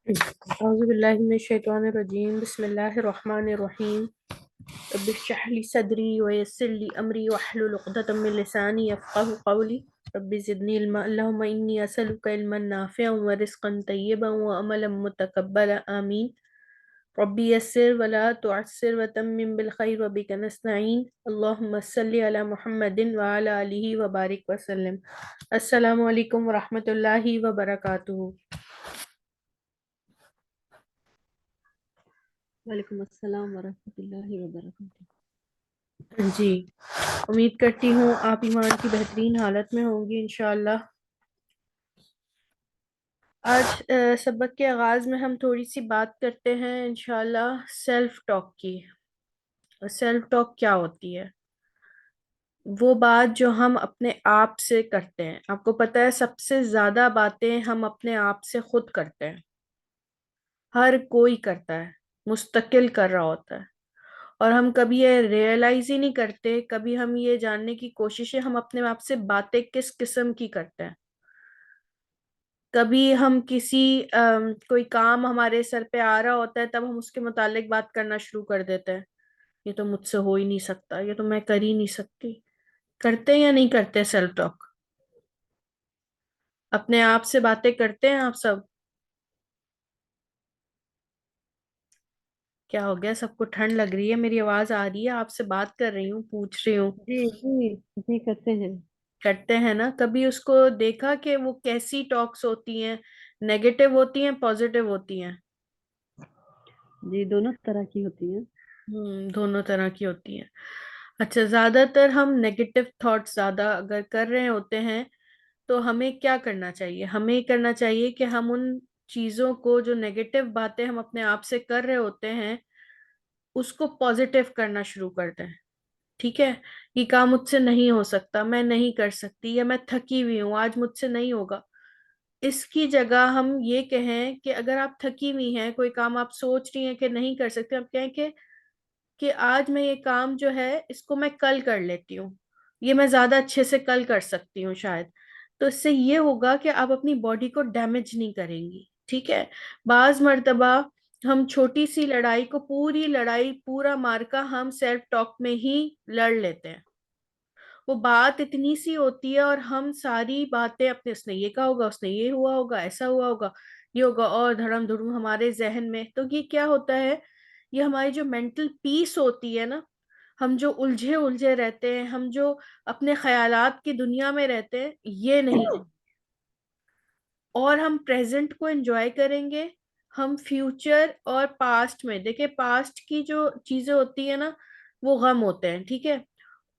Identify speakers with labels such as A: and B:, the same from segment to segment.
A: أعوذ بالله من الشيطان الرجيم بسم الله الرحمن الرحيم رب اشرح لي صدري ويسر لي أمري واحلل عقدة من لساني يفقهوا قولي رب زدني علما اللهم إني أسألك علما نافعا ورزقا طيبا وعملا متقبلا آمين ربي يسر ولا تعسر وتمم بالخير وبك نستعين اللهم صل على محمد وعلى آله وبارك وسلم السلام عليكم ورحمة الله وبركاته.
B: وعلیکم السلام ورحمۃ اللہ وبرکاتہ۔
A: جی، امید کرتی ہوں آپ ایمان کی بہترین حالت میں ہوں گی انشاءاللہ۔ آج سبق کے آغاز میں ہم تھوڑی سی بات کرتے ہیں انشاءاللہ سیلف ٹاک کی۔ سیلف ٹاک کیا ہوتی ہے؟ وہ بات جو ہم اپنے آپ سے کرتے ہیں۔ آپ کو پتہ ہے سب سے زیادہ باتیں ہم اپنے آپ سے خود کرتے ہیں، ہر کوئی کرتا ہے، مستقل کر رہا ہوتا ہے، اور ہم کبھی یہ ریئلائز ہی نہیں کرتے، کبھی ہم یہ جاننے کی کوششیں ہم اپنے آپ سے باتیں کس قسم کی کرتے ہیں۔ کبھی ہم کسی کوئی کام ہمارے سر پہ آ رہا ہوتا ہے تب ہم اس کے متعلق بات کرنا شروع کر دیتے ہیں، یہ تو مجھ سے ہو ہی نہیں سکتا، یہ تو میں کر ہی نہیں سکتی۔ کرتے یا نہیں کرتے سیلف ٹاک؟ اپنے آپ سے باتیں کرتے ہیں آپ سب؟ کیا ہو گیا، سب کو ٹھنڈ لگ رہی ہے؟ میری آواز آ رہی ہے؟ آپ سے بات کر رہی ہوں، پوچھ رہی ہوں۔
B: جی جی جی کرتے ہیں۔
A: کرتے ہیں نا؟ کبھی اس کو دیکھا کہ وہ کیسی ٹاکس ہوتی ہیں، نیگیٹو ہوتی ہیں پازیٹیو ہوتی ہیں؟
B: جی دونوں طرح کی ہوتی ہیں۔
A: دونوں طرح کی ہوتی ہیں۔ اچھا، زیادہ تر ہم نیگیٹو تھاٹس زیادہ اگر کر رہے ہوتے ہیں تو ہمیں کیا کرنا چاہیے؟ ہمیں یہ کرنا چاہیے کہ ہم ان چیزوں کو، جو نیگیٹو باتیں ہم اپنے آپ سے کر رہے ہوتے ہیں، اس کو پازیٹیو کرنا شروع کر دیں۔ ٹھیک ہے، یہ کام مجھ سے نہیں ہو سکتا، میں نہیں کر سکتی، یا میں تھکی ہوئی ہوں، آج مجھ سے نہیں ہوگا۔ اس کی جگہ ہم یہ کہیں کہ اگر آپ تھکی ہوئی ہیں، کوئی کام آپ سوچ رہی ہیں کہ نہیں کر سکتے، آپ کہیں کہ آج میں یہ کام جو ہے اس کو میں کل کر لیتی ہوں، یہ میں زیادہ اچھے سے کل کر سکتی ہوں شاید۔ تو اس سے یہ ہوگا کہ آپ اپنی باڈی کو ڈیمیج نہیں کریں گی۔ ٹھیک ہے، بعض مرتبہ ہم چھوٹی سی لڑائی کو، پوری لڑائی، پورا مارکا ہم سیلف ٹاک میں ہی لڑ لیتے ہیں۔ وہ بات اتنی سی ہوتی ہے اور ہم ساری باتیں اپنے، اس نے یہ کہا ہوگا، اس نے یہ ہوا ہوگا، ایسا ہوا ہوگا، یہ ہوگا، اور دھڑم دھڑم ہمارے ذہن میں۔ تو یہ کیا ہوتا ہے، یہ ہماری جو مینٹل پیس ہوتی ہے نا، ہم جو الجھے الجھے رہتے ہیں، ہم جو اپنے خیالات کی دنیا میں رہتے ہیں، یہ نہیں ہو، اور ہم پریزنٹ کو انجوائے کریں گے۔ ہم فیوچر اور پاسٹ میں دیکھیں، پاسٹ کی جو چیزیں ہوتی ہیں نا وہ غم ہوتے ہیں، ٹھیک ہے،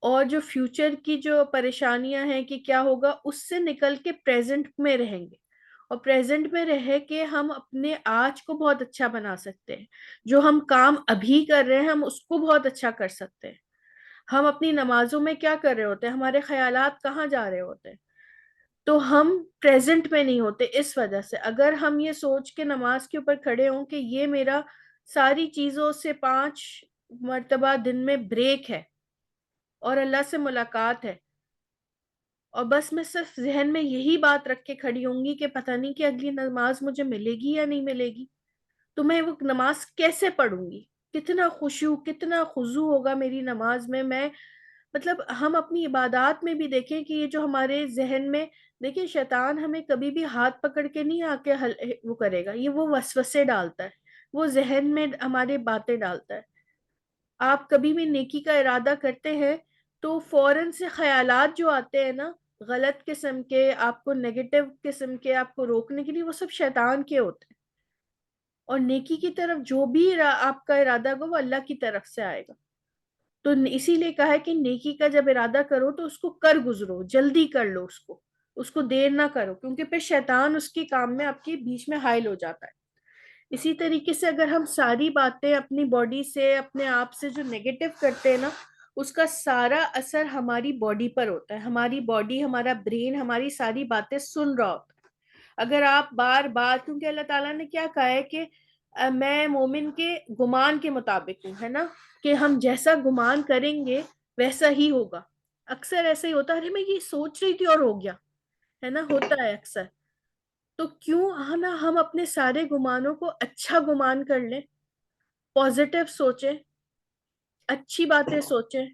A: اور جو فیوچر کی جو پریشانیاں ہیں کہ کیا ہوگا، اس سے نکل کے پریزنٹ میں رہیں گے، اور پریزنٹ میں رہ کے ہم اپنے آج کو بہت اچھا بنا سکتے ہیں۔ جو ہم کام ابھی کر رہے ہیں ہم اس کو بہت اچھا کر سکتے ہیں۔ ہم اپنی نمازوں میں کیا کر رہے ہوتے ہیں، ہمارے خیالات کہاں جا رہے ہوتے ہیں، تو ہم پریزنٹ میں نہیں ہوتے۔ اس وجہ سے اگر ہم یہ سوچ کے نماز کے اوپر کھڑے ہوں کہ یہ میرا ساری چیزوں سے 5 مرتبہ دن میں بریک ہے اور اللہ سے ملاقات ہے، اور بس میں صرف ذہن میں یہی بات رکھ کے کھڑی ہوں گی کہ پتہ نہیں کہ اگلی نماز مجھے ملے گی یا نہیں ملے گی، تو میں وہ نماز کیسے پڑھوں گی؟ کتنا خشوع، کتنا خضوع ہوگا میری نماز میں مطلب ہم اپنی عبادات میں بھی دیکھیں کہ یہ جو ہمارے ذہن میں، دیکھیں شیطان ہمیں کبھی بھی ہاتھ پکڑ کے نہیں آ کے وہ کرے گا، یہ وہ وسوسے ڈالتا ہے، وہ ذہن میں ہمارے باتیں ڈالتا ہے۔ آپ کبھی بھی نیکی کا ارادہ کرتے ہیں تو فوراً سے خیالات جو آتے ہیں نا، غلط قسم کے، آپ کو نیگیٹو قسم کے، آپ کو روکنے کے لیے، وہ سب شیطان کے ہوتے ہیں، اور نیکی کی طرف جو بھی آپ کا ارادہ ہوگا وہ اللہ کی طرف سے آئے گا۔ تو اسی لیے کہا ہے کہ نیکی کا جب ارادہ کرو تو اس کو کر گزرو، جلدی کر لو، اس کو دیر نہ کرو، کیونکہ پھر شیطان اس کے کام میں آپ کے بیچ میں حائل ہو جاتا ہے۔ اسی طریقے سے اگر ہم ساری باتیں اپنی باڈی سے، اپنے آپ سے جو نیگیٹو کرتے ہیں نا، اس کا سارا اثر ہماری باڈی پر ہوتا ہے۔ ہماری باڈی، ہمارا برین ہماری ساری باتیں سن رہا ہوتا ہے۔ اگر آپ بار بار، کیونکہ اللہ تعالیٰ نے کیا کہا ہے کہ میں مومن کے گمان کے مطابق ہوں، ہے نا، کہ ہم جیسا گمان کریں گے ویسا ہی ہوگا۔ اکثر ایسا ہی ہوتا ہے، ارے میں یہ سوچ رہی تھی اور ہو گیا، ہے نا، ہوتا ہے اکثر۔ تو کیوں نا ہم اپنے سارے گمانوں کو اچھا گمان کر لیں، پازیٹیو سوچیں، اچھی باتیں سوچیں.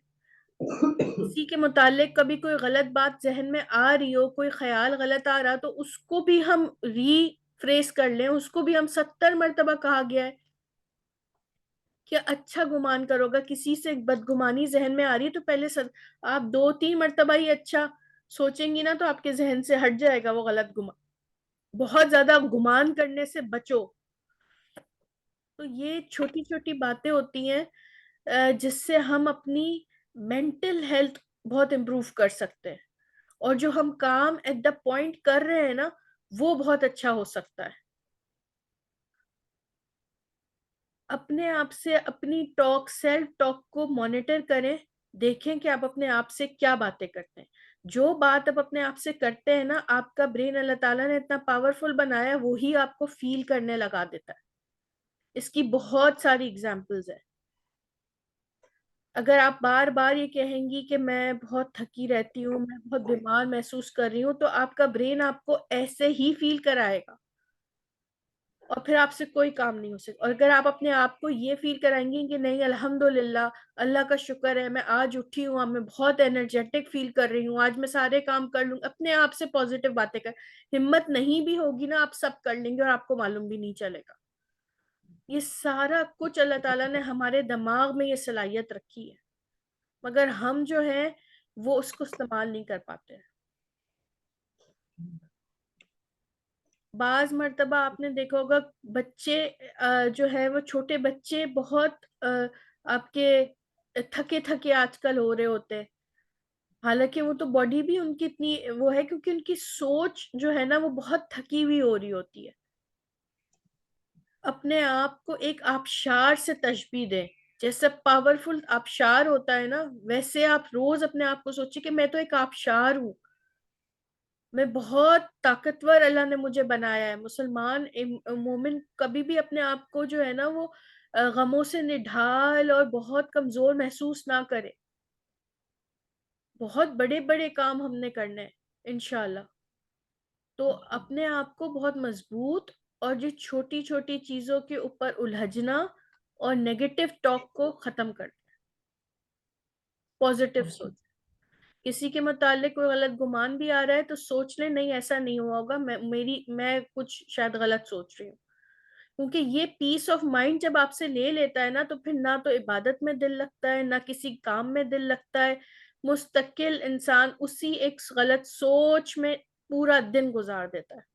A: کسی کے متعلق کبھی کوئی غلط بات ذہن میں آ رہی ہو، کوئی خیال غلط آ رہا، تو اس کو بھی ہم ری فریس کر لیں. اس کو بھی ہم 70 مرتبہ کہا گیا ہے کہ اچھا گمان کرو گا. کسی سے بدگمانی ذہن میں آ رہی ہے تو پہلے آپ 2-3 مرتبہ ہی اچھا سوچیں گی نا، تو آپ کے ذہن سے ہٹ جائے گا وہ غلط گمان. بہت زیادہ گمان کرنے سے بچو. تو یہ چھوٹی چھوٹی باتیں ہوتی ہیں جس سے ہم اپنی مینٹل ہیلتھ بہت امپروو کر سکتے ہیں، اور جو ہم کام ایٹ دا پوائنٹ کر رہے ہیں نا، وہ بہت اچھا ہو سکتا ہے. اپنے آپ سے اپنی ٹاک، سیلف ٹاک کو مانیٹر کریں. دیکھیں کہ آپ اپنے آپ سے کیا باتیں کرتے ہیں. جو بات آپ اپنے آپ سے کرتے ہیں نا، آپ کا برین اللہ تعالیٰ نے اتنا پاورفل بنایا ہے، وہی آپ کو فیل کرنے لگا دیتا ہے. اس کی بہت ساری اگزامپلز ہیں. اگر آپ بار بار یہ کہیں گی کہ میں بہت تھکی رہتی ہوں، میں بہت بیمار محسوس کر رہی ہوں، تو آپ کا برین آپ کو ایسے ہی فیل کرائے گا، اور پھر آپ سے کوئی کام نہیں ہو سکتا. اور اگر آپ اپنے آپ کو یہ فیل کرائیں گی کہ نہیں الحمدللہ، اللہ کا شکر ہے، میں آج اٹھی ہوں، میں بہت انرجیٹک فیل کر رہی ہوں، آج میں سارے کام کر لوں، اپنے آپ سے پازیٹیو باتیں کر. ہمت نہیں بھی ہوگی نا، آپ سب کر لیں گے اور آپ کو معلوم بھی نہیں چلے گا. یہ سارا کچھ اللہ تعالیٰ نے ہمارے دماغ میں یہ صلاحیت رکھی ہے، مگر ہم جو ہیں وہ اس کو استعمال نہیں کر پاتے. بعض مرتبہ آپ نے دیکھا ہوگا بچے جو ہے وہ چھوٹے بچے بہت آپ کے تھکے تھکے آج کل ہو رہے ہوتے ہیں. حالانکہ وہ تو باڈی بھی ان کی اتنی وہ ہے، کیونکہ ان کی سوچ جو ہے نا وہ بہت تھکی ہوئی ہو رہی ہوتی ہے. اپنے آپ کو ایک آبشار سے تشبیہ دیں. جیسے پاورفل آبشار ہوتا ہے نا، ویسے آپ روز اپنے آپ کو سوچیں کہ میں تو ایک آبشار ہوں، میں بہت طاقتور اللہ نے مجھے بنایا ہے. مسلمان مومن کبھی بھی اپنے آپ کو جو ہے نا وہ غموں سے نڈھال اور بہت کمزور محسوس نہ کرے. بہت بڑے بڑے کام ہم نے کرنے ہیں انشاءاللہ. تو اپنے آپ کو بہت مضبوط، اور جو چھوٹی چھوٹی چیزوں کے اوپر الجھنا اور نیگیٹو ٹاک کو ختم کر دیں. پازیٹیو سوچ. کسی کے متعلق کوئی غلط گمان بھی آ رہا ہے تو سوچ لیں نہیں ایسا نہیں ہوا ہوگا، میں کچھ شاید غلط سوچ رہی ہوں. کیونکہ یہ پیس آف مائنڈ جب آپ سے لے لیتا ہے نا، تو پھر نہ تو عبادت میں دل لگتا ہے، نہ کسی کام میں دل لگتا ہے. مستقل انسان اسی ایک غلط سوچ میں پورا دن گزار دیتا ہے.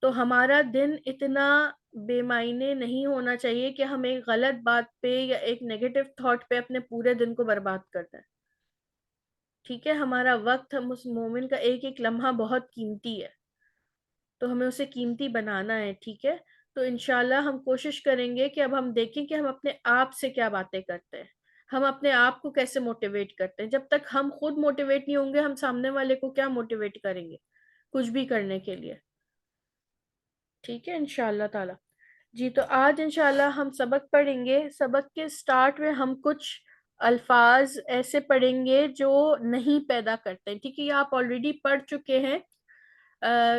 A: تو ہمارا دن اتنا بے معنی نہیں ہونا چاہیے کہ ہم ایک غلط بات پہ یا ایک نیگیٹو تھاٹ پہ اپنے پورے دن کو برباد کر دیں. ٹھیک ہے، ہمارا وقت، ہم اس مومن کا ایک ایک لمحہ بہت قیمتی ہے، تو ہمیں اسے قیمتی بنانا ہے. ٹھیک ہے، تو انشاءاللہ ہم کوشش کریں گے کہ اب ہم دیکھیں کہ ہم اپنے آپ سے کیا باتیں کرتے ہیں، ہم اپنے آپ کو کیسے موٹیویٹ کرتے ہیں. جب تک ہم خود موٹیویٹ نہیں ہوں گے، ہم سامنے والے کو کیا موٹیویٹ کریں گے کچھ بھی کرنے کے لیے. ٹھیک ہے انشاءاللہ تعالی. جی تو آج انشاءاللہ ہم سبق پڑھیں گے. سبق کے سٹارٹ میں ہم کچھ الفاظ ایسے پڑھیں گے جو نہیں پیدا کرتے. ٹھیک ہے، یہ آپ آلریڈی پڑھ چکے ہیں.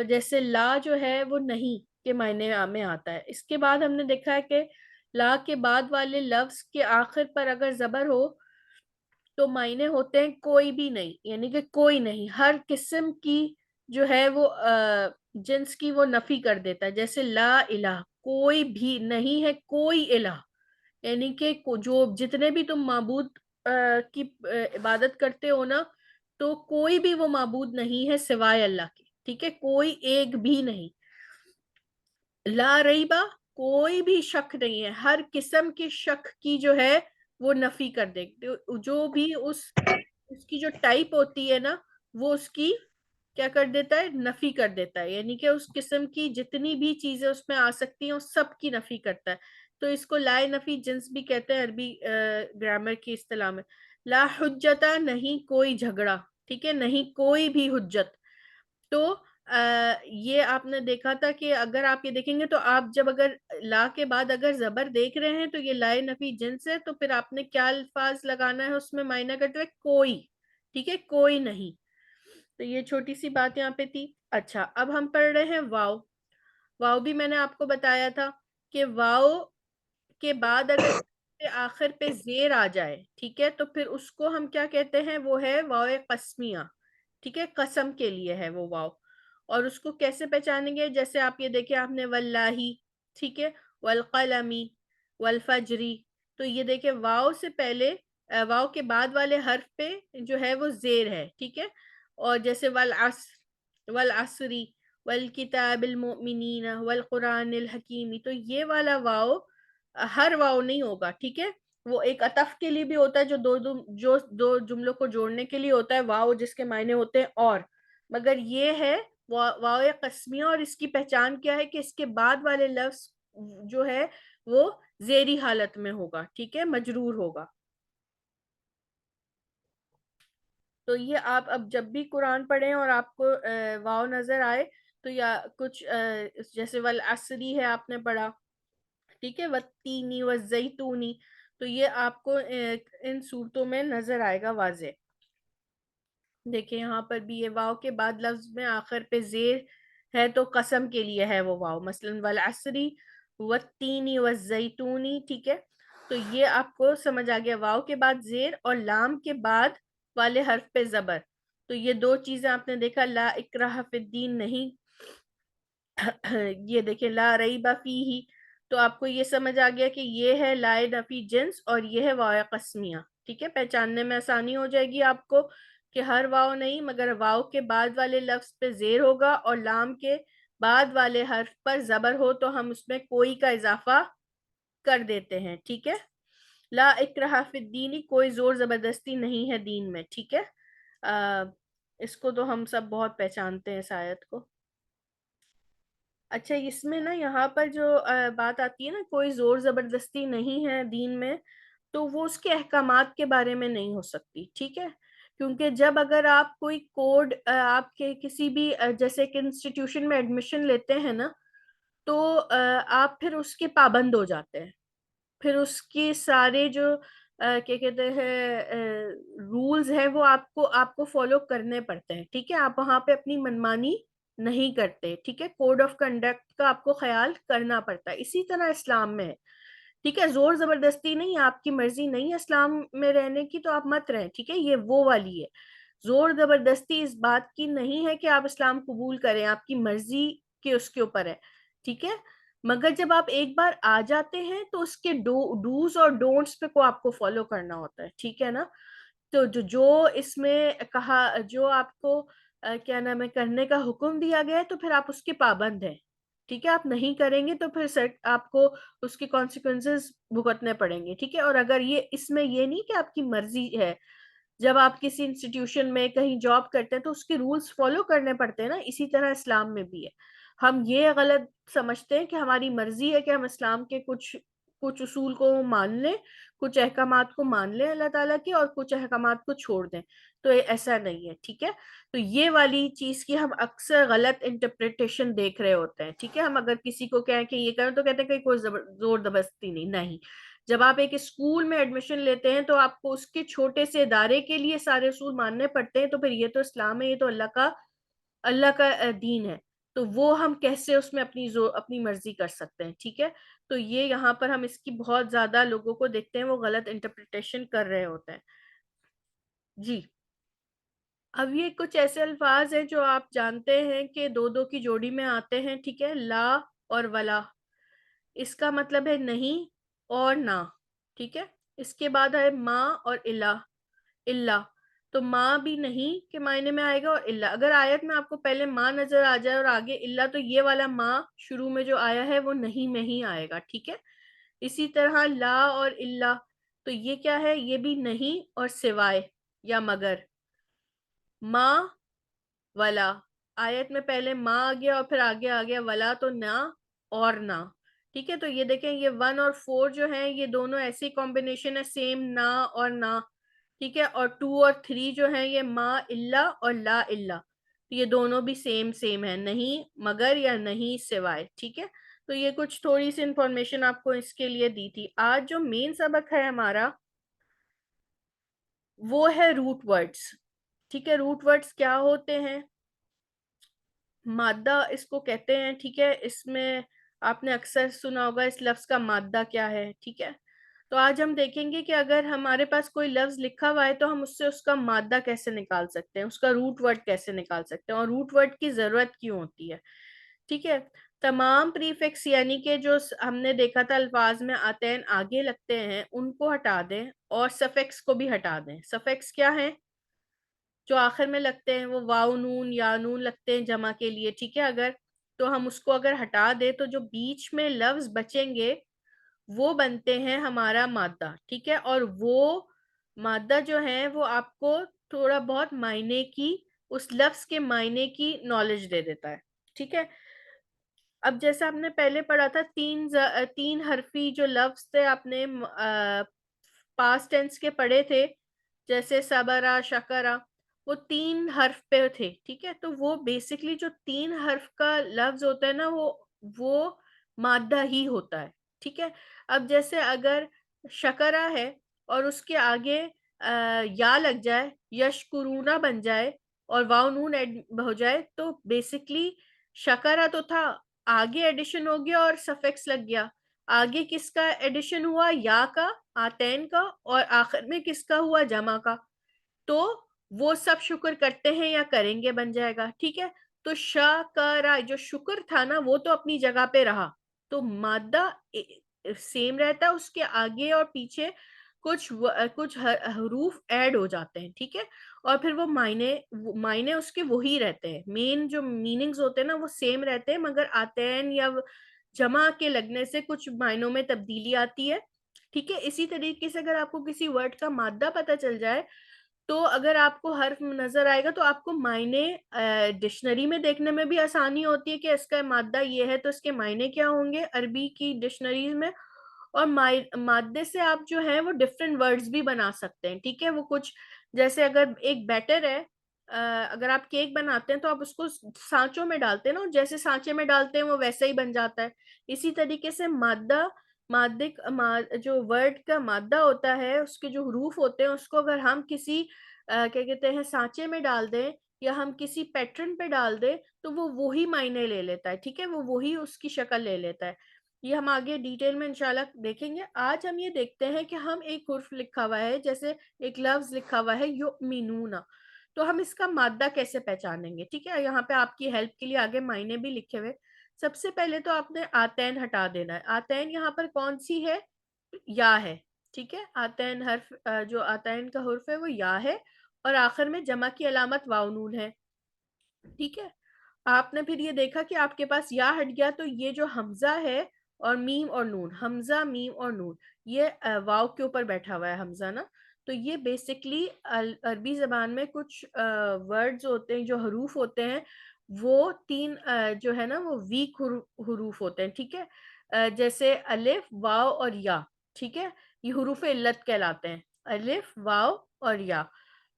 A: جیسے لا جو ہے وہ نہیں کے معنی میں آتا ہے. اس کے بعد ہم نے دیکھا ہے کہ لا کے بعد والے لفظ کے آخر پر اگر زبر ہو تو معنی ہوتے ہیں کوئی بھی نہیں، یعنی کہ کوئی نہیں، ہر قسم کی جو ہے وہ جنس کی وہ نفی کر دیتا ہے. جیسے لا الہ، کوئی بھی نہیں ہے کوئی الہ، یعنی کہ جو جتنے بھی تم معبود کی عبادت کرتے ہو نا، تو کوئی بھی وہ معبود نہیں ہے سوائے اللہ کے. ٹھیک ہے، کوئی ایک بھی نہیں. لا ریبہ، کوئی بھی شک نہیں ہے، ہر قسم کی شک کی جو ہے وہ نفی کر دے. جو بھی اس کی جو ٹائپ ہوتی ہے نا، وہ اس کی کیا کر دیتا ہے، نفی کر دیتا ہے. یعنی کہ اس قسم کی جتنی بھی چیزیں اس میں آ سکتی ہیں اس سب کی نفی کرتا ہے. تو اس کو لائے نفی جنس بھی کہتے ہیں عربی گرامر کی اصطلاح میں. لا حجتا، نہیں کوئی جھگڑا. ٹھیک ہے، نہیں کوئی بھی حجت. تو یہ آپ نے دیکھا تھا کہ اگر آپ یہ دیکھیں گے تو آپ جب اگر لا کے بعد اگر زبر دیکھ رہے ہیں تو یہ لائے نفی جنس ہے، تو پھر آپ نے کیا الفاظ لگانا ہے اس میں معنی کرتے ہوئے، کوئی. ٹھیک ہے، کوئی نہیں. تو یہ چھوٹی سی بات یہاں پہ تھی. اچھا اب ہم پڑھ رہے ہیں واو. واو بھی میں نے آپ کو بتایا تھا کہ واو کے بعد اگر آخر پہ زیر آ جائے ٹھیک ہے تو پھر اس کو ہم کیا کہتے ہیں, وہ ہے واو قسمیہ. ٹھیک ہے, قسم کے لیے ہے وہ واو. اور اس کو کیسے پہچانیں گے, جیسے آپ یہ دیکھیں آپ نے واللہ, ٹھیک ہے, والقلمی, والفجری. تو یہ دیکھیں واو سے پہلے واو کے بعد والے حرف پہ جو ہے وہ زیر ہے. ٹھیک ہے, اور جیسے والعصر, والعصری, والکتاب المؤمنین, والقرآن الحکیم. تو یہ والا واو ہر واو نہیں ہوگا. ٹھیک ہے, وہ ایک عطف کے لیے بھی ہوتا ہے جو دو جملوں کو جوڑنے کے لیے ہوتا ہے واو, جس کے معنی ہوتے ہیں اور. مگر یہ ہے واو قسمیہ, اور اس کی پہچان کیا ہے کہ اس کے بعد والے لفظ جو ہے وہ زیری حالت میں ہوگا. ٹھیک ہے, مجرور ہوگا. تو یہ آپ اب جب بھی قرآن پڑھیں اور آپ کو واو نظر آئے تو یا کچھ جیسے والعصری ہے آپ نے پڑھا, ٹھیک ہے, والتینی والزیتونی, تو یہ آپ کو ان صورتوں میں نظر آئے گا واضح. دیکھیں یہاں پر بھی یہ واو کے بعد لفظ میں آخر پہ زیر ہے تو قسم کے لیے ہے وہ واو, مثلا والعصری والتینی والزیتونی. ٹھیک ہے, تو یہ آپ کو سمجھ آ گیا, واو کے بعد زیر اور لام کے بعد والے حرف پہ زبر. تو یہ دو چیزیں آپ نے دیکھا, لا اکراہ فی الدین نہیں, یہ دیکھیں لا ریب فیہ. تو آپ کو یہ سمجھ آ گیا کہ یہ ہے لائے نفی جنس اور یہ ہے واو قسمیہ. ٹھیک ہے, پہچاننے میں آسانی ہو جائے گی آپ کو کہ ہر واو نہیں مگر واو کے بعد والے لفظ پہ زیر ہوگا اور لام کے بعد والے حرف پر زبر ہو تو ہم اس میں کوئی کا اضافہ کر دیتے ہیں. ٹھیک ہے, لا اکراہ فی الدین, کوئی زور زبردستی نہیں ہے دین میں. ٹھیک ہے, اس کو تو ہم سب بہت پہچانتے ہیں اس آیت کو. اچھا اس میں نا یہاں پر جو بات آتی ہے نا کوئی زور زبردستی نہیں ہے دین میں, تو وہ اس کے احکامات کے بارے میں نہیں ہو سکتی. ٹھیک ہے, کیونکہ جب اگر آپ کوئی کوڈ آپ کے کسی بھی جیسے کہ انسٹیٹیوشن میں ایڈمیشن لیتے ہیں نا, تو آپ پھر اس کے پابند ہو جاتے ہیں. پھر اس کی سارے جو کیا کہتے ہیں رولز ہیں وہ آپ کو فالو کرنے پڑتے ہیں. ٹھیک ہے, آپ وہاں پہ اپنی منمانی نہیں کرتے. ٹھیک ہے, کوڈ آف کنڈکٹ کا آپ کو خیال کرنا پڑتا ہے. اسی طرح اسلام میں ہے. ٹھیک ہے, زور زبردستی نہیں, آپ کی مرضی نہیں ہے اسلام میں رہنے کی تو آپ مت رہیں. ٹھیک ہے, یہ وہ والی ہے. زور زبردستی اس بات کی نہیں ہے کہ آپ اسلام قبول کریں, آپ کی مرضی کے اس کے اوپر ہے. ٹھیک ہے, مگر جب آپ ایک بار آ جاتے ہیں تو اس کے ڈوز اور ڈونٹس پہ کو آپ کو فالو کرنا ہوتا ہے. ٹھیک ہے نا, تو جو اس میں کہا, جو آپ کو کیا نام ہے کرنے کا حکم دیا گیا ہے تو پھر آپ اس کے پابند ہیں. ٹھیک ہے, آپ نہیں کریں گے تو پھر آپ کو اس کے کانسیکوینسز بھگتنے پڑیں گے. ٹھیک ہے, اور اگر یہ اس میں یہ نہیں کہ آپ کی مرضی ہے, جب آپ کسی انسٹیٹیوشن میں کہیں جاب کرتے ہیں تو اس کے رولز فالو کرنے پڑتے ہیں نا, اسی طرح اسلام میں بھی ہے. ہم یہ غلط سمجھتے ہیں کہ ہماری مرضی ہے کہ ہم اسلام کے کچھ اصول کو مان لیں, کچھ احکامات کو مان لیں اللہ تعالیٰ کے, اور کچھ احکامات کو چھوڑ دیں. تو ایسا نہیں ہے. ٹھیک ہے, تو یہ والی چیز کی ہم اکثر غلط انٹرپریٹیشن دیکھ رہے ہوتے ہیں. ٹھیک ہے, ہم اگر کسی کو کہیں کہ یہ کریں تو کہتے ہیں کہ کوئی زور زبردستی نہیں. جب آپ ایک اسکول میں ایڈمیشن لیتے ہیں تو آپ کو اس کے چھوٹے سے ادارے کے لیے سارے اصول ماننے پڑتے ہیں. تو پھر یہ تو اسلام ہے, یہ تو اللہ کا دین ہے. تو وہ ہم کیسے اس میں اپنی مرضی کر سکتے ہیں. ٹھیک ہے, تو یہ یہاں پر ہم اس کی بہت زیادہ لوگوں کو دیکھتے ہیں وہ غلط انٹرپریٹیشن کر رہے ہوتے ہیں. جی, اب یہ کچھ ایسے الفاظ ہیں جو آپ جانتے ہیں کہ دو دو کی جوڑی میں آتے ہیں. ٹھیک ہے, لا اور ولا, اس کا مطلب ہے نہیں اور نہ. ٹھیک ہے, اس کے بعد ہے ما اور اللہ. تو ماں بھی نہیں کے معنی میں آئے گا, اور اللہ اگر آیت میں آپ کو پہلے ماں نظر آ جائے اور آگے اللہ, تو یہ والا ماں شروع میں جو آیا ہے وہ نہیں میں ہی آئے گا. ٹھیک ہے, اسی طرح لا اور اللہ, تو یہ کیا ہے, یہ بھی نہیں اور سوائے یا مگر. ماں ولا, آیت میں پہلے ماں آ گیا اور پھر آگے آ گیا ولا, تو نہ اور نہ. ٹھیک ہے, تو یہ دیکھیں یہ 1 اور 4 جو ہیں یہ دونوں ایسی کمبینیشن ہے, سیم نہ اور نہ. ٹھیک ہے, اور 2 اور 3 جو ہیں یہ ما اللہ اور لا اللہ, یہ دونوں بھی سیم ہے, نہیں مگر یا نہیں سوائے. ٹھیک ہے, تو یہ کچھ تھوڑی سی انفارمیشن آپ کو اس کے لیے دی تھی. آج جو مین سبق ہے ہمارا وہ ہے روٹ ورڈز. ٹھیک ہے، روٹ ورڈز کیا ہوتے ہیں؟ مادہ اس کو کہتے ہیں، ٹھیک ہے، اس میں آپ نے اکثر سنا ہوگا اس لفظ کا مادہ کیا ہے، ٹھیک ہے۔ تو آج ہم دیکھیں گے کہ اگر ہمارے پاس کوئی لفظ لکھا ہوا ہے تو ہم اس سے اس کا مادہ کیسے نکال سکتے ہیں، اس کا روٹ ورڈ کیسے نکال سکتے ہیں، اور روٹ ورڈ کی ضرورت کیوں ہوتی ہے، ٹھیک ہے۔ تمام پریفکس یعنی کہ جو ہم نے دیکھا تھا الفاظ میں آتین آگے لگتے ہیں ان کو ہٹا دیں، اور سفکس کو بھی ہٹا دیں۔ سفکس کیا ہے؟ جو آخر میں لگتے ہیں، وہ واو نون یا نون لگتے ہیں جمع کے لیے، ٹھیک ہے۔ اگر تو ہم اس کو اگر ہٹا دیں تو جو بیچ میں لفظ بچیں گے وہ بنتے ہیں ہمارا مادہ، ٹھیک ہے۔ اور وہ مادہ جو ہے وہ آپ کو تھوڑا بہت معنی کی، اس لفظ کے معنی کی نالج دے دیتا ہے، ٹھیک ہے۔ اب جیسا آپ نے پہلے پڑھا تھا، تین حرفی جو لفظ تھے آپ نے پاسٹ ٹینس کے پڑھے تھے، جیسے صبرا، شکرا، وہ 3 حرف پہ تھے، ٹھیک ہے۔ تو وہ بیسکلی جو 3 حرف کا لفظ ہوتا ہے نا، وہ مادہ ہی ہوتا ہے، ٹھیک ہے۔ اب جیسے اگر شکرا ہے اور اس کے آگے یا لگ جائے، یشکرونا بن جائے اور واو نون ایڈ ہو جائے، تو بیسکلی شکرا تو تھا، آگے ایڈیشن ہو گیا اور سفکس لگ گیا۔ آگے کس کا ایڈیشن ہوا؟ یا کا، آتین کا، اور آخر میں کس کا ہوا؟ جمع کا۔ تو وہ سب شکر کرتے ہیں یا کریں گے بن جائے گا، ٹھیک ہے۔ تو شکرا، جو شکر تھا نا وہ تو اپنی جگہ پہ رہا، تو مادہ سیم رہتا ہے، اس کے آگے اور پیچھے کچھ حروف ایڈ ہو جاتے ہیں، ٹھیک ہے۔ اور پھر وہ معنی اس کے وہی رہتے ہیں، مین جو میننگز ہوتے ہیں نا وہ سیم رہتے ہیں، مگر آتین یا جمع کے لگنے سے کچھ معنوں میں تبدیلی آتی ہے، ٹھیک ہے۔ اسی طریقے سے اگر آپ کو کسی ورڈ کا مادہ پتہ چل جائے تو اگر آپ کو حرف نظر آئے گا تو آپ کو معنی ڈکشنری میں دیکھنے میں بھی آسانی ہوتی ہے کہ اس کا مادہ یہ ہے تو اس کے معنی کیا ہوں گے عربی کی ڈکشنریز میں، اور مادے سے آپ جو ہے وہ ڈفرینٹ ورڈز بھی بنا سکتے ہیں، ٹھیک ہے۔ وہ کچھ جیسے اگر ایک بیٹر ہے، اگر آپ کیک بناتے ہیں تو آپ اس کو سانچوں میں ڈالتے ہیں نا، جیسے سانچے میں ڈالتے ہیں وہ ویسا ہی بن جاتا ہے۔ اسی طریقے سے جو ورڈ کا مادہ ہوتا ہے، اس کے جو حروف ہوتے ہیں، اس کو اگر ہم کسی کیا کہتے ہیں سانچے میں ڈال دیں یا ہم کسی پیٹرن پہ ڈال دیں تو وہ وہی معنی لے لیتا ہے، ٹھیک ہے، وہ وہی اس کی شکل لے لیتا ہے۔ یہ ہم آگے ڈیٹیل میں انشاءاللہ دیکھیں گے۔ آج ہم یہ دیکھتے ہیں کہ ہم ایک حرف لکھا ہوا ہے، جیسے ایک لفظ لکھا ہوا ہے یؤمنون، تو ہم اس کا مادہ کیسے پہچانیں گے، ٹھیک ہے۔ یہاں پہ آپ کی ہیلپ کے لیے آگے معنی بھی لکھے ہوئے۔ سب سے پہلے تو آپ نے آتین ہٹا دینا ہے۔ آتین یہاں پر کون سی ہے؟ یا ہے، ٹھیک ہے۔ آتین حرف جو آتین کا حرف ہے وہ یا ہے، اور آخر میں جمع کی علامت واو نون ہے، ٹھیک ہے۔ آپ نے پھر یہ دیکھا کہ آپ کے پاس یا ہٹ گیا، تو یہ جو حمزہ ہے اور میم اور نون، حمزہ میم اور نون، یہ واو کے اوپر بیٹھا ہوا ہے حمزہ نا، تو یہ بیسکلی عربی زبان میں کچھ ورڈز ہوتے ہیں، جو حروف ہوتے ہیں وہ 3 جو ہے نا وہ ویک حروف ہوتے ہیں، ٹھیک ہے۔ جیسے الف، واو اور یا، ٹھیک ہے، یہ حروف علت کہلاتے ہیں، الف، واو اور یا۔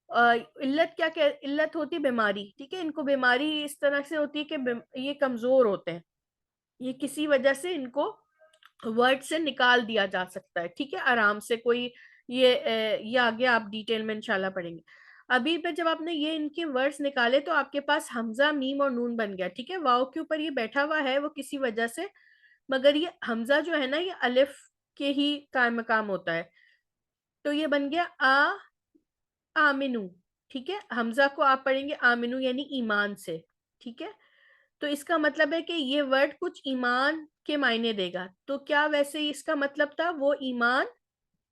A: علت کیا کہ علت ہوتی بیماری، ٹھیک ہے۔ ان کو بیماری اس طرح سے ہوتی ہے کہ یہ کمزور ہوتے ہیں، یہ کسی وجہ سے ان کو ورڈ سے نکال دیا جا سکتا ہے، ٹھیک ہے، آرام سے۔ کوئی یہ آگے آپ ڈیٹیل میں انشاءاللہ پڑھیں گے۔ ابھی پہ جب آپ نے یہ ان کے ورڈز نکالے تو آپ کے پاس حمزہ، میم اور نون بن گیا، ٹھیک ہے۔ واو کے اوپر یہ بیٹھا ہوا ہے وہ کسی وجہ سے، مگر یہ حمزہ جو ہے نا یہ الف کے ہی قائم مقام ہوتا ہے، تو یہ بن گیا آمنو، ٹھیک ہے۔ حمزہ کو آپ پڑھیں گے آمنو یعنی ایمان سے، ٹھیک ہے۔ تو اس کا مطلب ہے کہ یہ ورڈ کچھ ایمان کے معنی دے گا، تو کیا ویسے اس کا مطلب تھا وہ ایمان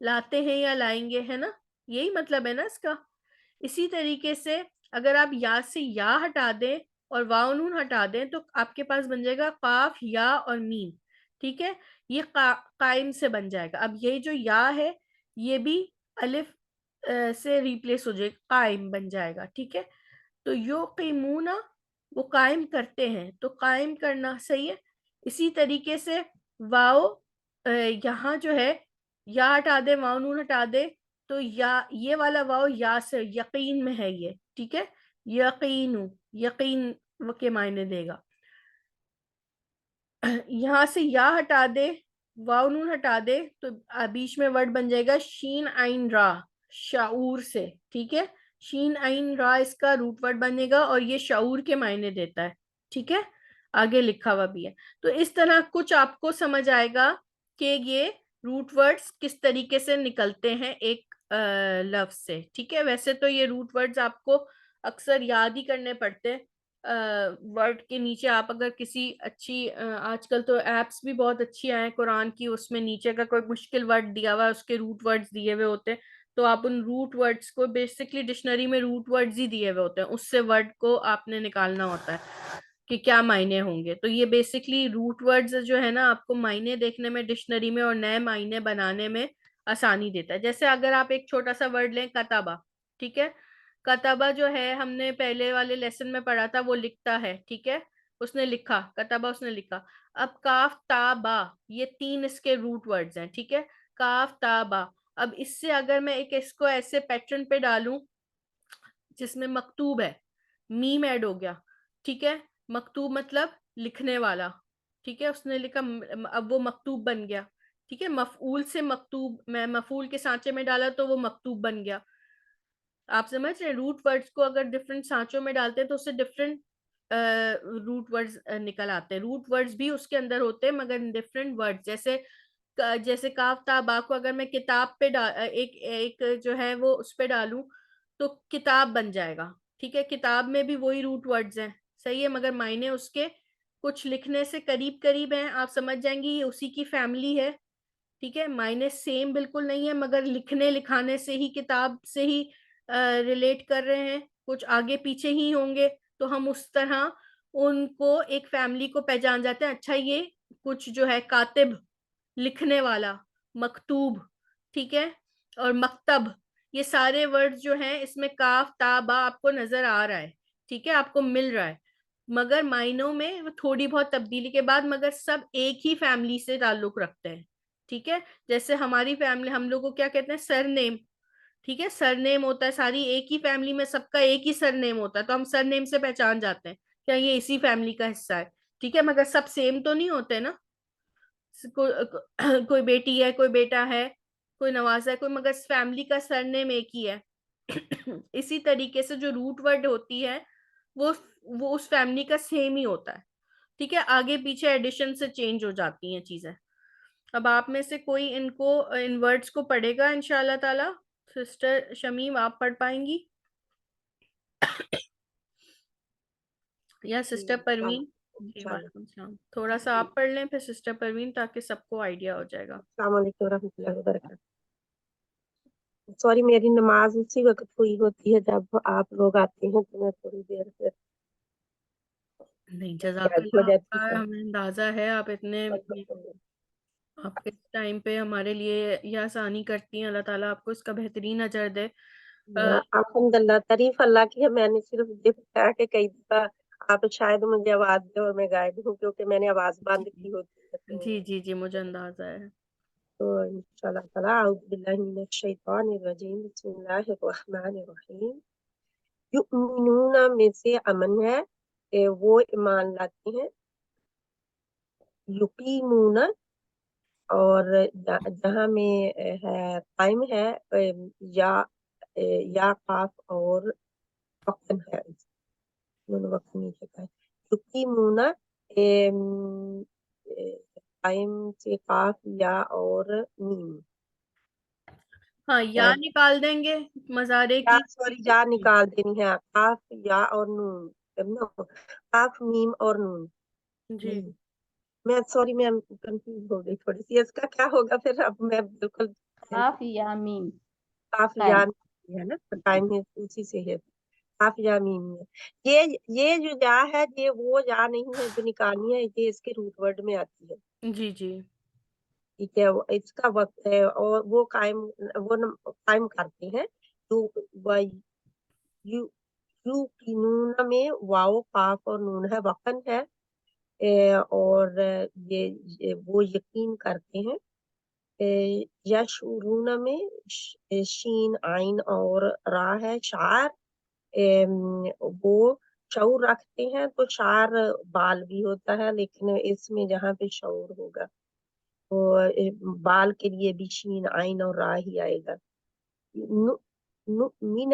A: لاتے ہیں یا لائیں گے، ہے نا، یہی مطلب ہے نا اس کا۔ اسی طریقے سے اگر آپ یا سے یا ہٹا دیں اور واو نون ہٹا دیں تو آپ کے پاس بن جائے گا قاف، یا اور میم، ٹھیک ہے، یہ قائم سے بن جائے گا۔ اب یہ جو یا ہے یہ بھی الف سے ریپلیس ہو جائے، قائم بن جائے گا، ٹھیک ہے۔ تو یقیمون وہ قائم کرتے ہیں، تو قائم کرنا صحیح ہے۔ اسی طریقے سے واو یہاں جو ہے یا ہٹا دے، واو نون ہٹا دے، تو یا یہ والا واو یا سے یقین میں ہے یہ، ٹھیک ہے، یقین کے معنی دے گا۔ یہاں سے یا ہٹا دے، واو نون ہٹا دے، تو بیچ میں ورڈ بن جائے گا شین عین را، شعور سے، ٹھیک ہے۔ شین عین را اس کا روٹ ورڈ بنے گا اور یہ شعور کے معنی دیتا ہے. ٹھیک ہے, آگے لکھا ہوا بھی ہے. تو اس طرح کچھ آپ کو سمجھ آئے گا کہ یہ روٹ ورڈز کس طریقے سے نکلتے ہیں ایک لفظ سے. ٹھیک ہے, ویسے تو یہ روٹ ورڈز آپ کو اکثر یاد ہی کرنے پڑتے. ورڈ کے نیچے آپ اگر کسی اچھی آج کل تو ایپس بھی بہت اچھی آئے قرآن کی, اس میں نیچے کا کوئی مشکل ورڈ دیا ہوا ہے, اس کے روٹ ورڈز دیے ہوئے ہوتے ہیں, تو آپ ان روٹ ورڈز کو بیسکلی ڈکشنری میں روٹ ورڈز ہی دیے ہوئے ہوتے ہیں, اس سے ورڈ کو آپ نے نکالنا ہوتا ہے کہ کیا معنی ہوں گے. تو یہ بیسکلی روٹ ورڈز جو ہے نا آپ کو معنی دیکھنے میں ڈکشنری میں اور نئے معنی بنانے میں آسانی دیتا ہے. جیسے اگر آپ ایک چھوٹا سا ورڈ لیں کتابہ, ٹھیک ہے, کتابہ جو ہے ہم نے پہلے والے لیسن میں پڑھا تھا, وہ لکھتا ہے. ٹھیک ہے, اس نے لکھا, کتابہ اس نے لکھا. اب کاف تا با یہ 3 اس کے روٹ ورڈز ہیں. ٹھیک ہے, کاف تا با. اب اس سے اگر میں ایک اس کو ایسے پیٹرن پہ ڈالوں جس میں مکتوب ہے, میم ایڈ ہو گیا. ٹھیک ہے, مکتوب مطلب لکھنے والا. ٹھیک ہے, اس نے لکھا, اب وہ مکتوب بن گیا. ٹھیک ہے, مفعول سے مکتوب میں مفعول کے سانچے میں ڈالا تو وہ مکتوب بن گیا. آپ سمجھ رہے, روٹ ورڈز کو اگر ڈفرنٹ سانچوں میں ڈالتے ہیں تو اس سے ڈفرنٹ روٹ ورڈز نکل آتے ہیں. روٹ ورڈز بھی اس کے اندر ہوتے ہیں مگر ڈفرنٹ ورڈز. جیسے کاف تا با کو اگر میں کتاب پہ ایک جو ہے وہ اس پہ ڈالوں تو کتاب بن جائے گا. ٹھیک ہے, کتاب میں بھی وہی روٹ ورڈز ہیں, صحیح ہے, مگر معنی اس کے کچھ لکھنے سے قریب قریب ہیں. آپ سمجھ جائیں گی یہ اسی کی فیملی ہے. ٹھیک ہے, معنی سیم بالکل نہیں ہے مگر لکھنے لکھانے سے ہی کتاب سے ہی ریلیٹ کر رہے ہیں, کچھ آگے پیچھے ہی ہوں گے, تو ہم اس طرح ان کو ایک فیملی کو پہچان جاتے ہیں. اچھا, یہ کچھ جو ہے کاتب لکھنے والا, مکتوب, ٹھیک ہے, اور مکتب, یہ سارے ورڈ جو ہیں اس میں کاف تا با آپ کو نظر آ رہا ہے. ٹھیک ہے, آپ کو مل رہا ہے, مگر معنوں میں تھوڑی بہت تبدیلی کے بعد مگر سب ایک ہی فیملی سے تعلق رکھتے ہیں. ٹھیک ہے, جیسے ہماری فیملی, ہم لوگ کو کیا کہتے ہیں, سر نیم. ٹھیک ہے, سر نیم ہوتا ہے, ساری ایک ہی فیملی میں سب کا ایک ہی سر نیم ہوتا ہے, تو ہم سر نیم سے پہچان جاتے ہیں کیا یہ اسی فیملی کا حصہ ہے. ٹھیک ہے, مگر سب سیم تو نہیں ہوتے نا, کوئی بیٹی ہے, کوئی بیٹا ہے, کوئی نوازا ہے, کوئی, مگر فیملی کا سر نیم ایک ہی ہے. اسی طریقے سے جو روٹ ورڈ ہوتی ہے وہ اس فیملی کا سیم ہی ہوتا ہے. ٹھیک ہے, آگے پیچھے ایڈیشن سے چینج ہو جاتی ہیں چیزیں. اب آپ میں سے کوئی ان ورڈز کو پڑھے گا انشاءاللہ تعالی. سسٹر شمیم آپ پڑھ پائیں گی یا سسٹر پروین؟ جی, وعلیکم السلام. تھوڑا سا آپ پڑھ لیں پھر سسٹر پروین, تاکہ سب کو آئیڈیا ہو جائے گا.
C: السلام علیکم ورحمۃ اللہ وبرکاتہ. سوری, میری نماز اسی وقت ہوئی ہوتی ہے جب آپ لوگ آتے ہیں, تو میں تھوڑی دیر سے
A: نہیں, جزاک
C: ہو
A: اللہ,
C: جاتی ہے.
A: ہمیں اندازہ ہے آپ اتنے آپ اس ٹائم پہ ہمارے لیے یہ آسانی کرتی ہیں. اللہ تعالیٰ آپ کو اس کا بہترین اجر دے.
C: الحمدللہ, تعریف اللہ کی ہے. میں نے صرف یہ بتایا کہ کئی دفعہ آپ شاید مجھے آواز دیں اور میں غائب ہوں, کیونکہ میں نے آواز بند کی ہوتی ہے.
A: جی جی جی, مجھے اندازہ ہے.
C: تو انشاءاللہ تعالیٰ, اعوذ باللہ من الشیطان الرجیم, بسم اللہ الرحمن الرحیم. یؤمنون میں سے امن ہے کہ وہ ایمان لاتے ہیں. یقیمون, اور جہاں میں ہے قائم ہے, یا قاف اور وقن ہے, دونوں وقت نیچے کا ہے. یقیمون قائم سے قاف یا اور میم.
A: ہاں, یا نکال دیں گے مزارے کی.
C: سوری, یا نکال دینی ہے, قاف یا اور نون, قاف میم اور نون.
A: جی,
C: میں سوری, میں کنفیوز ہو گئی تھوڑی سی, اس کا کیا ہوگا پھر. اب میں بالکل
B: قاف یا میم
C: قاف یا ہے نا, ٹائم ہے اسی سے ہے. قاف یا میم ہے. یہ جو یا ہے, یہ وہ یا نہیں ہے جو نکالنی ہے, یہ اس کے روٹ ورڈ میں آتی ہے.
A: جی جی,
C: ٹھیک ہے, اس کا وقت ہے اور وہ قائم کرتے ہیں. یو کی نون میں واو قاف اور نون ہے, وقن ہے, اور یہ وہ یقین کرتے ہیں. یشعرون میں شین عین اور را ہے. شعر, وہ شعور رکھتے ہیں, تو شعر بال بھی ہوتا ہے, لیکن اس میں جہاں پہ شعور ہوگا تو بال کے لیے بھی شین عین اور را ہی آئے گا. نؤمن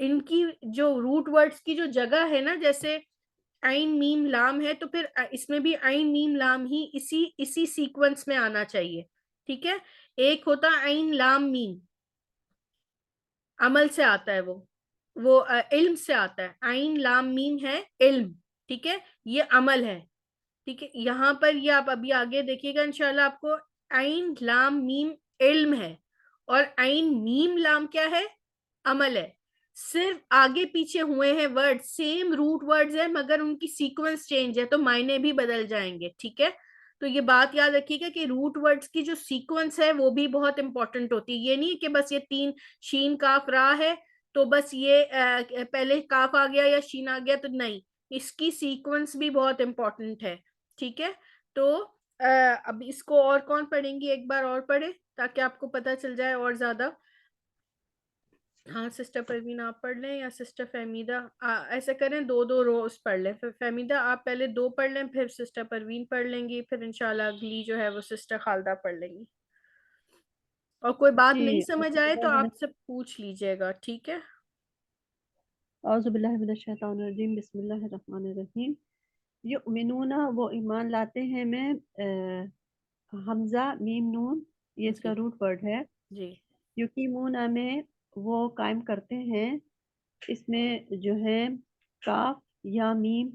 A: ان کی جو روٹ ورڈز کی جو جگہ ہے نا، جیسے عین میم لام ہے، تو پھر اس میں بھی عین میم لام ہی اسی سیکوینس میں آنا چاہیے. ٹھیک ہے، ایک ہوتا عین لام میم، عمل سے آتا ہے، وہ علم سے آتا ہے. عین لام میم ہے علم، ٹھیک ہے، یہ عمل ہے. ٹھیک ہے، یہاں پر یہ آپ ابھی آگے دیکھیے گا انشاءاللہ آپ کو عین لام میم علم ہے، اور عین میم لام کیا ہے؟ عمل ہے. صرف آگے پیچھے ہوئے ہیں ورڈ، سیم روٹ ورڈز ہیں، مگر ان کی سیکوینس چینج ہے تو معنی بھی بدل جائیں گے. ٹھیک ہے، تو یہ بات یاد رکھیے گا کہ روٹ ورڈز کی جو سیکوینس ہے وہ بھی بہت امپورٹنٹ ہوتی ہے. یہ نہیں کہ بس یہ 3 شین کاف را ہے تو بس یہ پہلے کاف آ گیا یا شین آ گیا، تو نہیں، اس کی سیکوینس بھی بہت امپورٹنٹ ہے. ٹھیک ہے، تو اب اس کو اور کون پڑھیں گی؟ ایک بار اور پڑھے تاکہ آپ کو پتا چل جائے اور زیادہ. ہاں سسٹر پروین آپ پڑھ لیں، یا سسٹر فہمیدہ ایسا کریں 2 روز پڑھ لیں. فہمیدہ آپ پہلے 2 پڑھ لیں، پھر سسٹر پروین پڑھ لیں گی، پھر انشاءاللہ اگلی جو ہے وہ سسٹر خالدہ پڑھ لیں گی. اور کوئی بات
B: جی
A: نہیں سمجھ آئے تو
B: اعوذ
A: آپ سے پوچھ لیجئے گا. ٹھیک ہے،
B: باللہ من الشیطان الرجیم، بسم اللہ الرحمن الرحیم. یؤمنون وہ ایمان لاتے ہیں میں حمزہ میم نون، یہ اس
A: جی
B: کا روٹ ورڈ ہے.
A: جی
B: یقیمون میں وہ قائم کرتے ہیں، اس میں جو ہے کاف یا میم،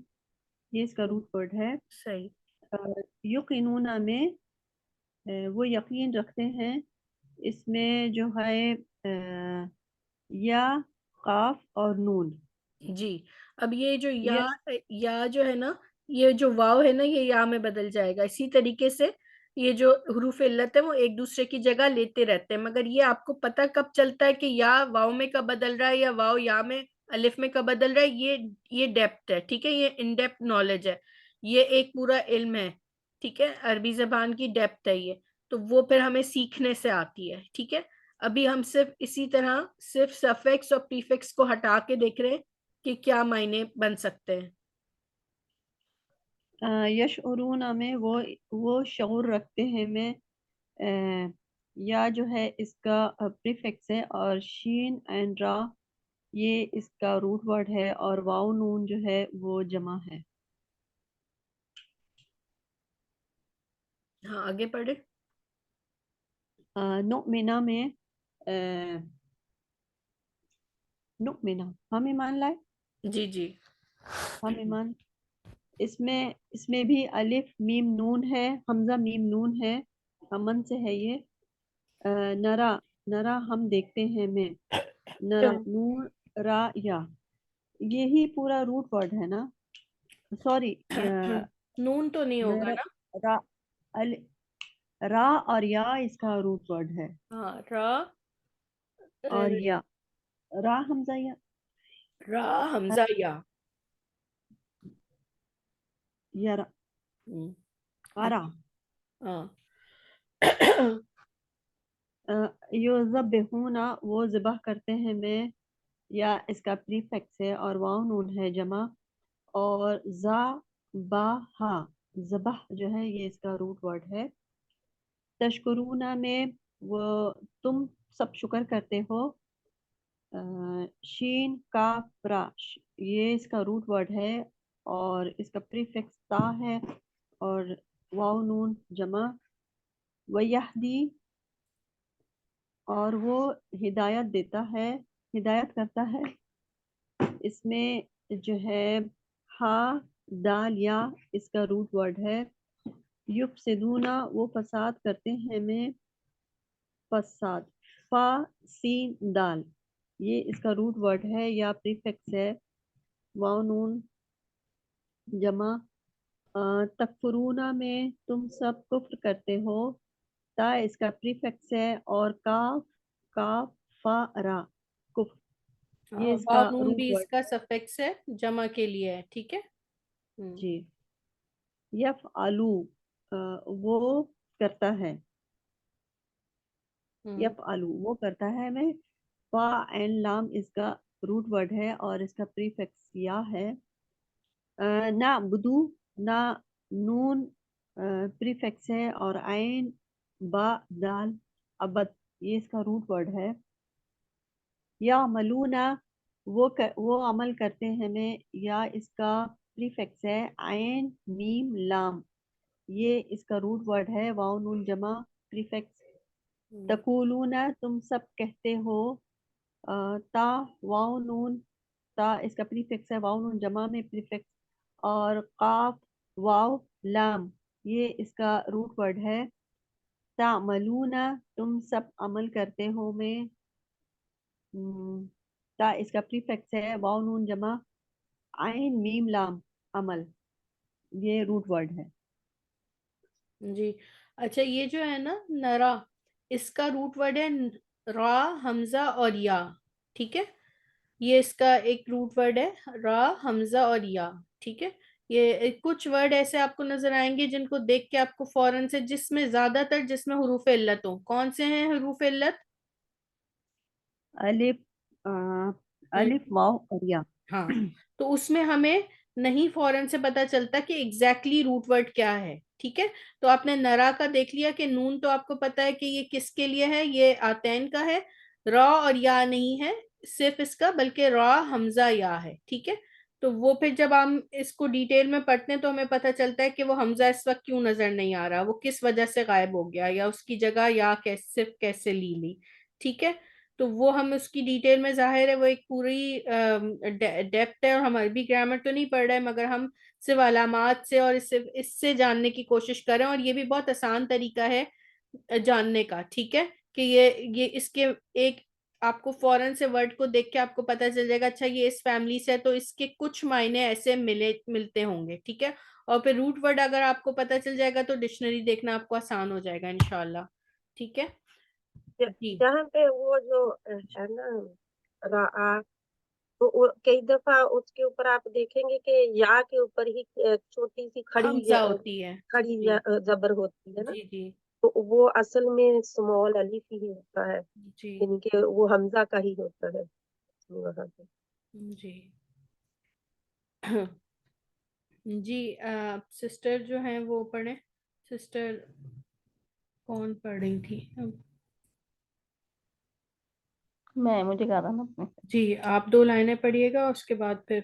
B: یہ اس کا روٹ ورڈ ہے.
A: صحیح.
B: یقینون میں وہ یقین رکھتے ہیں، اس میں جو ہے یا قاف اور نون.
A: جی، اب یہ جو
B: یس
A: یا جو ہے نا، یہ جو واو ہے نا یہ یا میں بدل جائے گا. اسی طریقے سے یہ جو حروف علت ہے وہ ایک دوسرے کی جگہ لیتے رہتے ہیں، مگر یہ آپ کو پتہ کب چلتا ہے کہ یا واو میں کب بدل رہا ہے یا واو یا میں الف میں کب بدل رہا ہے؟ یہ ڈیپتھ ہے. ٹھیک ہے، یہ ان ڈیپتھ نالج ہے، یہ ایک پورا علم ہے. ٹھیک ہے، عربی زبان کی ڈیپتھ ہے یہ، تو وہ پھر ہمیں سیکھنے سے آتی ہے. ٹھیک ہے، ابھی ہم صرف اسی طرح صرف سفکس اور پریفکس کو ہٹا کے دیکھ رہے ہیں کہ کیا معنی بن سکتے ہیں.
B: یشعرون میں وہ شعور رکھتے ہیں میں یا جو ہے اس کا پریفکس ہے، اور شین اینڈ را یہ اس کا روٹ ورڈ ہے، اور واو نون جو ہے وہ جمع ہے.
A: ہاں آگے پڑھے.
B: نؤمنا میں نؤمنا ہم ایمان لائے،
A: جی جی
B: ہم ایمان. اس میں بھی الف میم نون ہے، حمزہ میم نون ہے، امن سے ہے یہ. نرا نرا ہم دیکھتے ہیں میں، نرا نون را یا، یہی پورا روٹ ورڈ ہے نا. سوری،
A: نون تو نہیں ہوگا نا.
B: را را اور یا اس کا روٹ ورڈ ہے.
A: ہاں را،
B: اور یا را حمزہ یا
A: را حمزہ یا.
B: یا را.
A: ہاں
B: یذبحون وہ ذبح کرتے ہیں میں، یا اس کا پریفکس ہے اور واو نون ہے جمع. اور زا با ہا ذبح جو ہے یہ اس کا روٹ ورڈ ہے. تشکرون میں وہ تم سب شکر کرتے ہو. شین کاف را یہ اس کا روٹ ورڈ ہے، اور اس کا پریفکس تا ہے اور واو نون جمع. ویہدی اور وہ ہدایت دیتا ہے، ہدایت کرتا ہے. اس میں جو ہے ہا دال یا اس کا روٹ ورڈ ہے. یفسدون وہ فساد کرتے ہیں میں، فساد فا سین دال یہ اس کا روٹ ورڈ ہے یا پریفکس ہے، واو نون جمع. تکفرون میں تم سب کفر کرتے ہو، تا اس کا پریفکس ہے، اور کاف کاف فا را کفر یہ اس
A: واو
B: کا
A: نون
B: روٹ
A: بھی اس
B: ورڈ.
A: کا سفکس ہے، جمع کے لیے ہے. ٹھیک ہے.
B: جی. یف آلو وہ کرتا ہے، یف آلو وہ کرتا ہے میں. فا این لام اس کا روٹ ورڈ ہے اور اس کا پریفکس یا ہے. نہ بدو نہ نون پریفکس ہے، اور عین با دال ابد یہ اس کا روٹ ورڈ ہے. یا ملونا وہ عمل کرتے ہیں میں، یا اس کا پریفکس ہے عین میم لام، یہ اس کا روٹ ورڈ ہے، واو نون جمع پریفکس. تقولون تم سب کہتے ہو، تا واو نون، تا اس کا پریفکس ہے، واو نون جمع میں پریفکس، اور قاف واو لام یہ اس کا روٹ ورڈ ہے. تعملون تم سب عمل کرتے ہو میں، تا اس کا پریفکس ہے، واو نون جمع عین میم لام عمل، یہ روٹ ورڈ ہے.
A: جی اچھا، یہ جو ہے نا نرا، اس کا روٹ ورڈ ہے را، حمزہ اور یا. ٹھیک ہے، یہ اس کا ایک روٹ ورڈ ہے، را، حمزہ اور یا. ٹھیک ہے، یہ کچھ ورڈ ایسے آپ کو نظر آئیں گے جن کو دیکھ کے آپ کو فوراً سے، جس میں زیادہ تر جس میں حروف علت ہوں. کون سے ہیں حروف علت؟
B: الف الف واو اور یا.
A: ہاں، تو اس میں ہمیں نہیں فوراً سے پتا چلتا کہ ایگزیکٹلی روٹ ورڈ کیا ہے. ٹھیک ہے، تو آپ نے نرا کا دیکھ لیا کہ نون تو آپ کو پتا ہے کہ یہ کس کے لیے ہے، یہ آتین کا ہے. را اور یا نہیں ہے صرف اس کا، بلکہ را، حمزہ، یا ہے. ٹھیک ہے، تو وہ پھر جب ہم اس کو ڈیٹیل میں پڑھتے ہیں تو ہمیں پتہ چلتا ہے کہ وہ حمزہ اس وقت کیوں نظر نہیں آ رہا، وہ کس وجہ سے غائب ہو گیا، یا اس کی جگہ یا صرف کیسے لی. ٹھیک ہے، تو وہ ہم اس کی ڈیٹیل میں، ظاہر ہے وہ ایک پوری ڈیپتھ ہے، اور ہماری بھی گرامر تو نہیں پڑھ رہے مگر ہم صرف علامات سے اور اس سے جاننے کی کوشش کریں، اور یہ بھی بہت آسان طریقہ ہے جاننے کا. ٹھیک ہے، کہ یہ اس کے ایک آپ کو فوراً سے ورڈ کو دیکھ کے آپ کو پتا چل جائے گا اچھا یہ اس فیملی سے ہے، تو اس کے کچھ معنی ایسے ملتے ہوں گے. ٹھیک ہے، اور پھر روٹ ورڈ اگر آپ کو پتا چل جائے گا تو ڈکشنری دیکھنا آپ کو آسان ہو جائے گا انشاءاللہ. ٹھیک ہے جی.
C: جہاں پہ وہ جو ہے نا را، تو کئی دفعہ اس کے اوپر آپ دیکھیں گے کہ یا کے اوپر ہی چھوٹی سی
A: حمزہ ہوتی ہے.
C: کھڑی
A: جی
C: زبر ہوتی ہے نا،
A: جی جی
C: تو وہ اصل میں اسمال الف ہی ہوتا ہے،
A: جی
C: یعنی کہ وہ حمزہ کا ہی ہوتا ہے وہاں پہ.
A: جی جی سسٹر جو ہیں وہ پڑھیں. سسٹر کون پڑھ رہی تھی؟
D: مجھے کہا تھا نا اپنے.
A: جی آپ 2 لائنیں پڑھیے گا، اس کے بعد پھر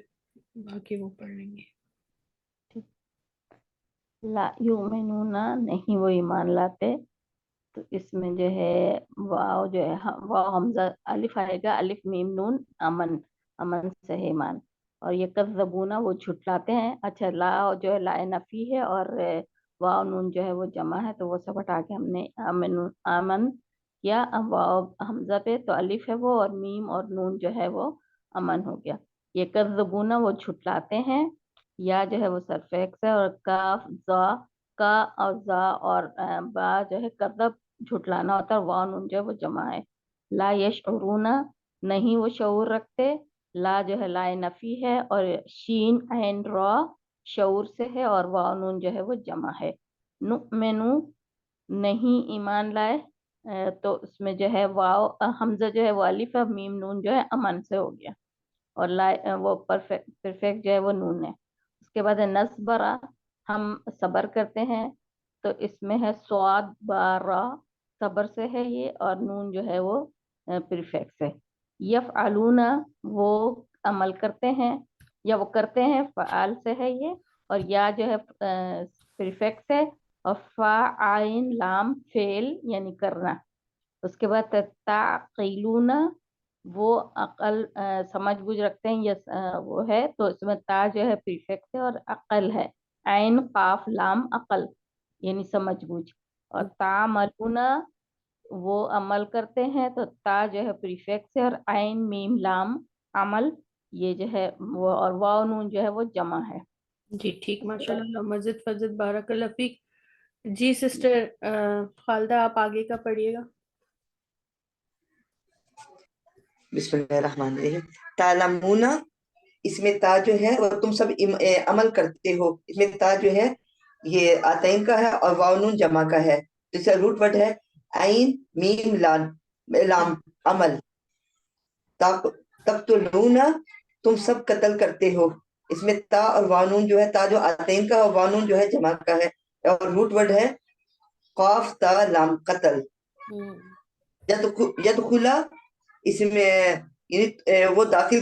A: باقی وہ پڑھ لیں گے.
D: لا یؤمنون نہیں وہ ایمان لاتے، تو اس میں جو ہے واو جو ہے واو حمزہ الف آئے گا، الف میم نون امن، امن سے ہے ایمان. اور یہ کذبونا وہ جھٹلاتے ہیں. اچھا، لا جو ہے لا نفی ہے، اور واو نون جو ہے وہ جمع ہے، تو وہ سب ہٹا کے ہم نے امن کیا. واو حمزہ پہ تو الف ہے وہ، اور میم اور نون جو ہے وہ امن ہو گیا. یہ کذبونا وہ جھٹلاتے ہیں، یا جو ہے وہ سرفیکس ہے، اور کاف زا، کا اور زا اور با جو ہے کذب جھٹلانا ہوتا ہے، واو نون جو ہے وہ جمع ہے. لا یشعرون نہیں وہ شعور رکھتے، لا جو ہے لا نفی ہے، اور شین عین را شعور سے ہے، اور واو نون جو ہے وہ جمع ہے. نؤمنو نہیں ایمان لائے، تو اس میں جو ہے واو حمزہ جو ہے وہ الف ہے، میم نون جو ہے امن سے ہو گیا، اور وہ پرفیکٹ جو ہے وہ نون ہے. اس کے بعد ہے نصبرا ہم صبر کرتے ہیں، تو اس میں ہے سواد بارا صبر سے ہے یہ، اور نون جو ہے وہ پریفکس ہے. یفعلون وہ عمل کرتے ہیں، یا وہ کرتے ہیں، فعال سے ہے یہ، اور یا جو ہے پریفکس ہے، اور فا عین لام فعل یعنی کرنا. اس کے بعد تعقلون وہ عقل سمجھ بوجھ رکھتے ہیں، یا وہ ہے، تو اس میں تا جو ہے پریفکس ہے، اور عقل ہے، عین قاف لام عقل یعنی سمجھ بوجھ. اور تعملون وہ عمل کرتے ہیں، تو تا جو ہے پریفکس ہے، اور عین میم لام عمل یہ جو ہے وہ، اور واو نون جو ہے وہ جمع ہے.
A: جی ٹھیک، ماشاء اللہ، مزید فضد بارک اللہ فیک. جی سسٹر خالدہ آپ آگے کا پڑھیے گا.
E: بسم اللہ الرحمن الرحیم. تعلمون اس میں تا جو ہے وہ تم سب عمل کرتے ہو، اس میں تا جو ہے یہ آتین کا ہے، اور واو نون جمع کا ہے، تو اس کا روٹ ورڈ ہے عین میم لام عمل. تقتلون تم سب قتل کرتے ہو، اس میں تا اور واو نون جو ہے، تا جو آتین کا اور واو نون جو ہے جمع کا ہے، اور روٹ ورڈ ہے قاف تا لام قتل. یدخلا اس میں وہ داخل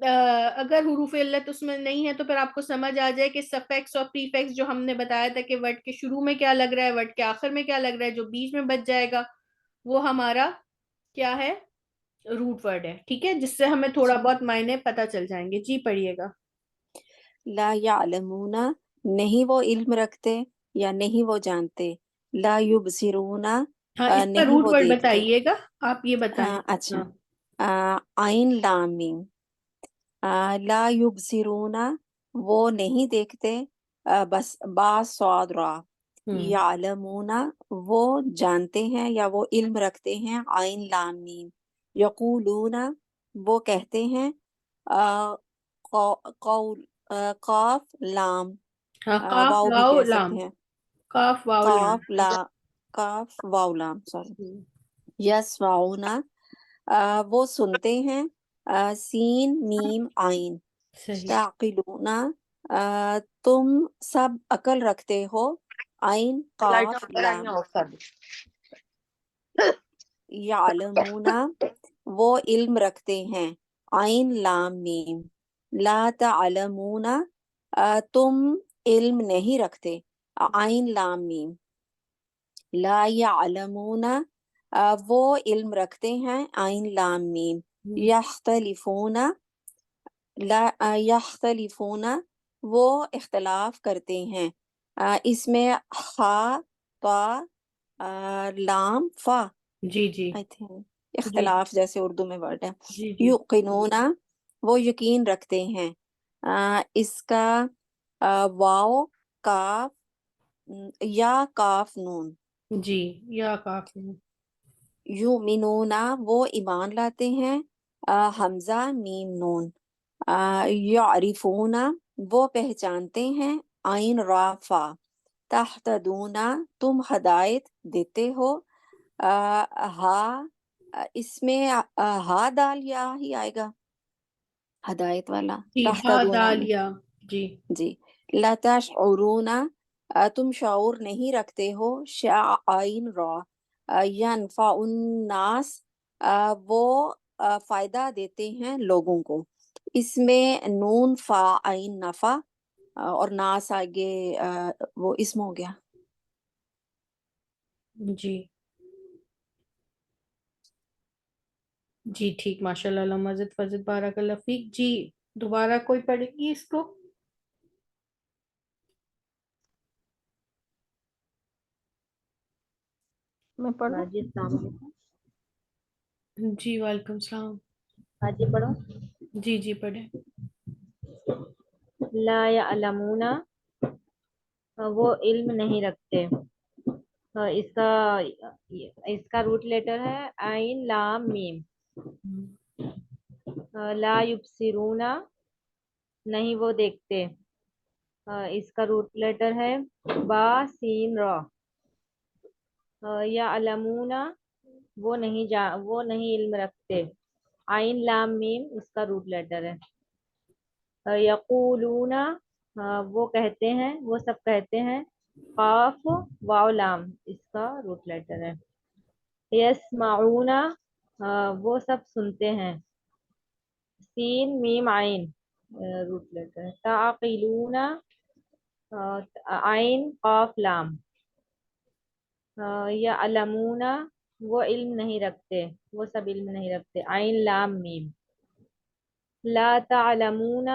A: اگر حروف علت اس میں نہیں ہے تو پھر آپ کو سمجھ آ جائے کہ سفیکس اور پریفیکس جو ہم نے بتایا تھا کہ ورڈ کے شروع میں کیا لگ رہا ہے، ورڈ کے آخر میں کیا لگ رہا ہے، جو بیچ میں بچ جائے گا وہ ہمارا کیا ہے، روٹ ورڈ ہے. ٹھیک ہے، جس سے ہمیں تھوڑا بہت معنی پتہ چل جائیں گے. جی پڑھیے گا.
F: لا یعلمون نہیں وہ علم رکھتے یا نہیں وہ جانتے. لا یبصرون
A: ہاں اس کا
F: نہیں
A: روٹ
F: وہ
A: ورڈ
F: دیکھتے.
A: بتائیے گا، آپ یہ بتائیں.
F: اچھا
A: ہاں
F: عین لام میم. لا یبصرون وہ نہیں دیکھتے، بس با صاد را. یعلمون وہ جانتے ہیں یا وہ علم رکھتے ہیں، عین لام میم. یقولون وہ کہتے ہیں، قول قاف لام
A: ہاں، کاف
F: واؤ بھی
A: واو
F: کہہ
A: لام،
F: سکتے ہیں.
A: کاف واو لام.
F: قاف لا قاف واو لام سوری. یسمعون وہ سنتے ہیں، سین میم عین.
A: صحیح.
F: تعقلون تم سب عقل رکھتے ہو، عین قاف لام. یعلمون وہ علم رکھتے ہیں، عین لام میم. لا تعلمون تم علم نہیں رکھتے، عین لام میم. لا یعلمون وہ علم رکھتے ہیں، عین لام میم. یختلفون یختلفون وہ اختلاف کرتے ہیں. اس میں خا طا لام فا
A: جی جی
F: I think
A: جی
F: اختلاف جیسے اردو میں ورڈ ہے.
A: جی جی
F: یقینون وہ یقین رکھتے ہیں. اس کا واو کاف یا کاف نون.
A: جی، یا کافی.
F: یؤمنون وہ ایمان لاتے ہیں، حمزہ میم نون. یعرفون وہ پہچانتے ہیں، عین را فا. تہتدون تم ہدایت دیتے ہو. ہا اس میں ہا دال یا ہی آئے گا ہدایت والا.
A: جی ہا
F: تہتدون
A: دال یا. جی
F: جی. لا تشعرون تم شعور نہیں رکھتے ہو، عین را. ینفع الناس وہ فائدہ دیتے ہیں لوگوں کو. اس میں نون فا عین نفع اور ناس آگے وہ اسم ہو گیا.
A: جی جی ٹھیک، ماشاء اللہ، اللہ مزید فضد بارک اللہ فیک. جی دوبارہ کوئی پڑھے گی اس کو؟
D: میں پڑھوں؟
B: باجی السلام علیکم.
A: جی وعلیکم السلام.
B: باجی پڑھو.
A: جی جی پڑھے.
B: لا یعلمون وہ علم نہیں رکھتے. اس کا روٹ لیٹر ہے عین لام میم. لا یبصرون نہیں وہ دیکھتے. اس کا روٹ لیٹر ہے با سین را. یعلمون وہ نہیں علم رکھتے، عین لام میم اس کا روٹ لیٹر ہے. یقولون وہ کہتے ہیں، وہ سب کہتے ہیں، قاف واو لام اس کا روٹ لیٹر ہے. یسمعون وہ سب سنتے ہیں، سین میم عین روٹ لیٹر ہے. تعقلون عین قاف لام. یعلمون وہ علم نہیں رکھتے، وہ سب علم نہیں رکھتے، عین لام میم. لا تعلمون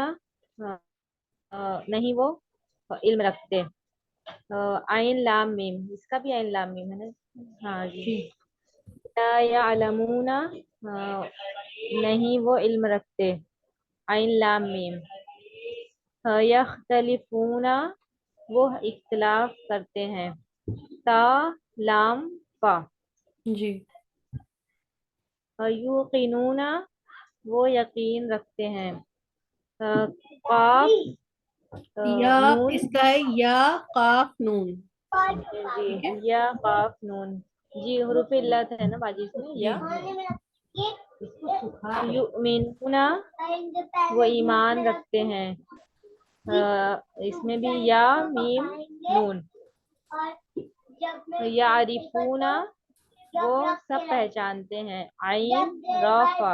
B: نہیں وہ علم رکھتے، عین لام میم اس کا بھی عین لام میم ہے نا. ہاں جی. لا یعلمون نہیں وہ علم رکھتے، عین لام میم. یختلفون وہ اختلاف کرتے ہیں، تا لام فا.
A: جی
B: یوقنون وہ یقین رکھتے ہیں، قاف
A: یا
B: نون.
A: اس کا ہے یا قاف نون. ٹھیک
B: جی
A: ہے.
B: یا قاف نون. جی حروف علت ہے نا باجی اس میں.
A: جی
B: یا یؤمنون وہ ایمان رکھتے ہیں، اس میں بھی یا میم نون. یعرفون وہ سب پہچانتے ہیں، عین را فا.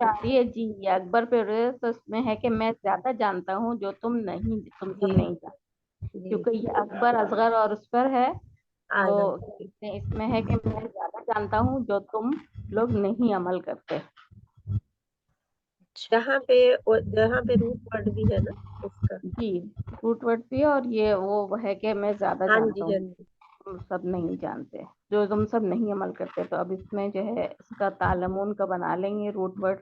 D: شاعری ہے جی، یہ اکبر پہ تو اس میں ہے کہ میں زیادہ جانتا ہوں جو تم سب
C: جی
D: نہیں جانتے،
C: جی
D: کیونکہ یہ اکبر اصغر اور اس پر ہے، تو
C: عالم
D: اس میں ہے کہ میں زیادہ جانتا ہوں جو تم لوگ نہیں عمل کرتے۔
G: اچھا
C: جہاں پہ روٹ ورڈ بھی ہے نا اس کا۔
D: جی، روٹ ورڈ بھی، اور یہ وہ ہے کہ میں زیادہ
C: ہاں جی
D: جانتا
C: ہاں
D: ہوں
C: جی
D: تم سب نہیں جانتے، جو تم سب نہیں عمل کرتے۔ تو اب اس میں جو ہے اس کا تعلمون کا بنا لیں گے روٹ ورڈ،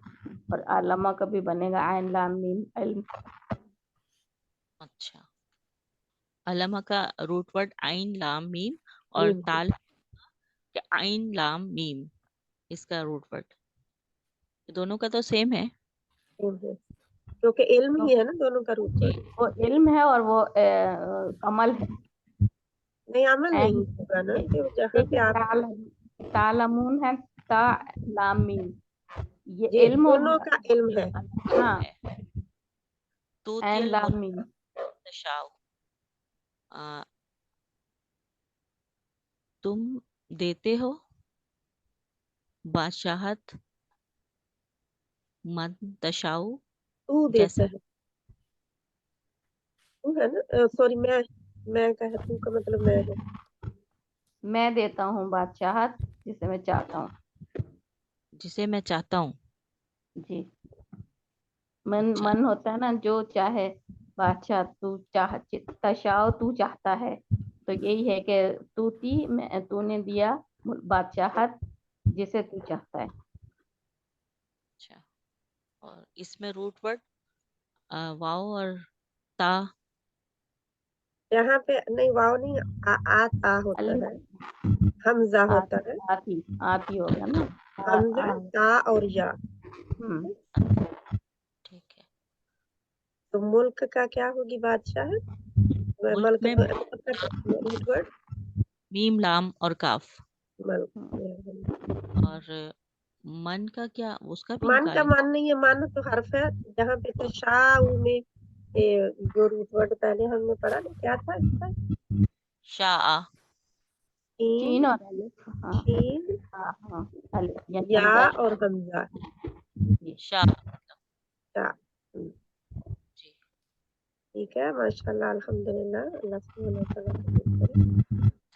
D: اور علامہ کا بھی بنے گا عین لام میم علم۔
G: اچھا، علامہ کا روٹ ورڈ عین لام میم، اور
C: میم
G: تال کے عین لام میم، اس کا روٹ ورڈ دونوں کا تو سیم ہے۔
C: ہے، کیونکہ علم ہی ہے نا دونوں کا روٹ
D: جی،
C: ورڈ۔
D: وہ علم ہے اور وہ عمل ہے۔
C: نہیں عمل
D: عین،
C: نہیں ہوگا نا، کہ جہاں پہ
D: دیکھیے
C: آپ
D: تعلمون ہے تا لام میم، یہ
C: جی
D: علم ہو
C: دونوں
D: گیا۔
C: کا علم ہے۔
D: ہاں،
G: توتی
D: عین لام
G: الملک
D: میم۔
G: تشاء، تم دیتے ہو بادشاہت من تشاء،
C: تو
G: جیسا
C: دیتا ہے، تو ہے نا، سوری میں کہا تو کا مطلب میں ہے۔
D: میں دیتا ہوں بادشاہت جسے میں چاہتا ہوں۔
G: جسے میں چاہتا ہوں۔
D: جی،
G: اچھا
D: من ہوتا ہے نا جو چاہے، بادشاہ تو تشاء تو چاہتا ہے، تو یہی ہے کہ تو نے دیا بادشاہت جسے تو چاہتا ہے۔
G: اچھا، اور اس میں روٹ ورڈ واو اور تا،
C: یہاں پہ نہیں واو نہیں، آتا ہوتا ہے، حمزہ ہوتا ہے،
D: آتی ہوگا نا۔
C: حمزہ تا اور یا۔
G: ٹھیک ہے۔
C: تو ملک کا کیا ہوگی بادشاہ؟
G: ملک
C: ملک
G: میں
C: روٹ ورڈ
G: میم لام اور کاف،
C: ملک۔
G: اور من کا کیا، اس کا بھی
C: من کا
G: نکالیں؟
C: من نہیں ہے، من تو حرف ہے، جہاں پہ تشاء میں جو روٹ ورڈ پہلے ہم نے پڑھا نا کیا تھا اس کا؟
G: شاء،
D: چین اور الف، ہاں
C: شین
D: ہاں الف یعنی
C: یا
D: حمزہ۔
C: اور حمزہ
G: شاء،
C: شاء۔
G: جی
C: ٹھیک ہے، ماشاء اللہ، الحمدللہ، اللہ سبحانہ وتعالیٰ قبول کرے۔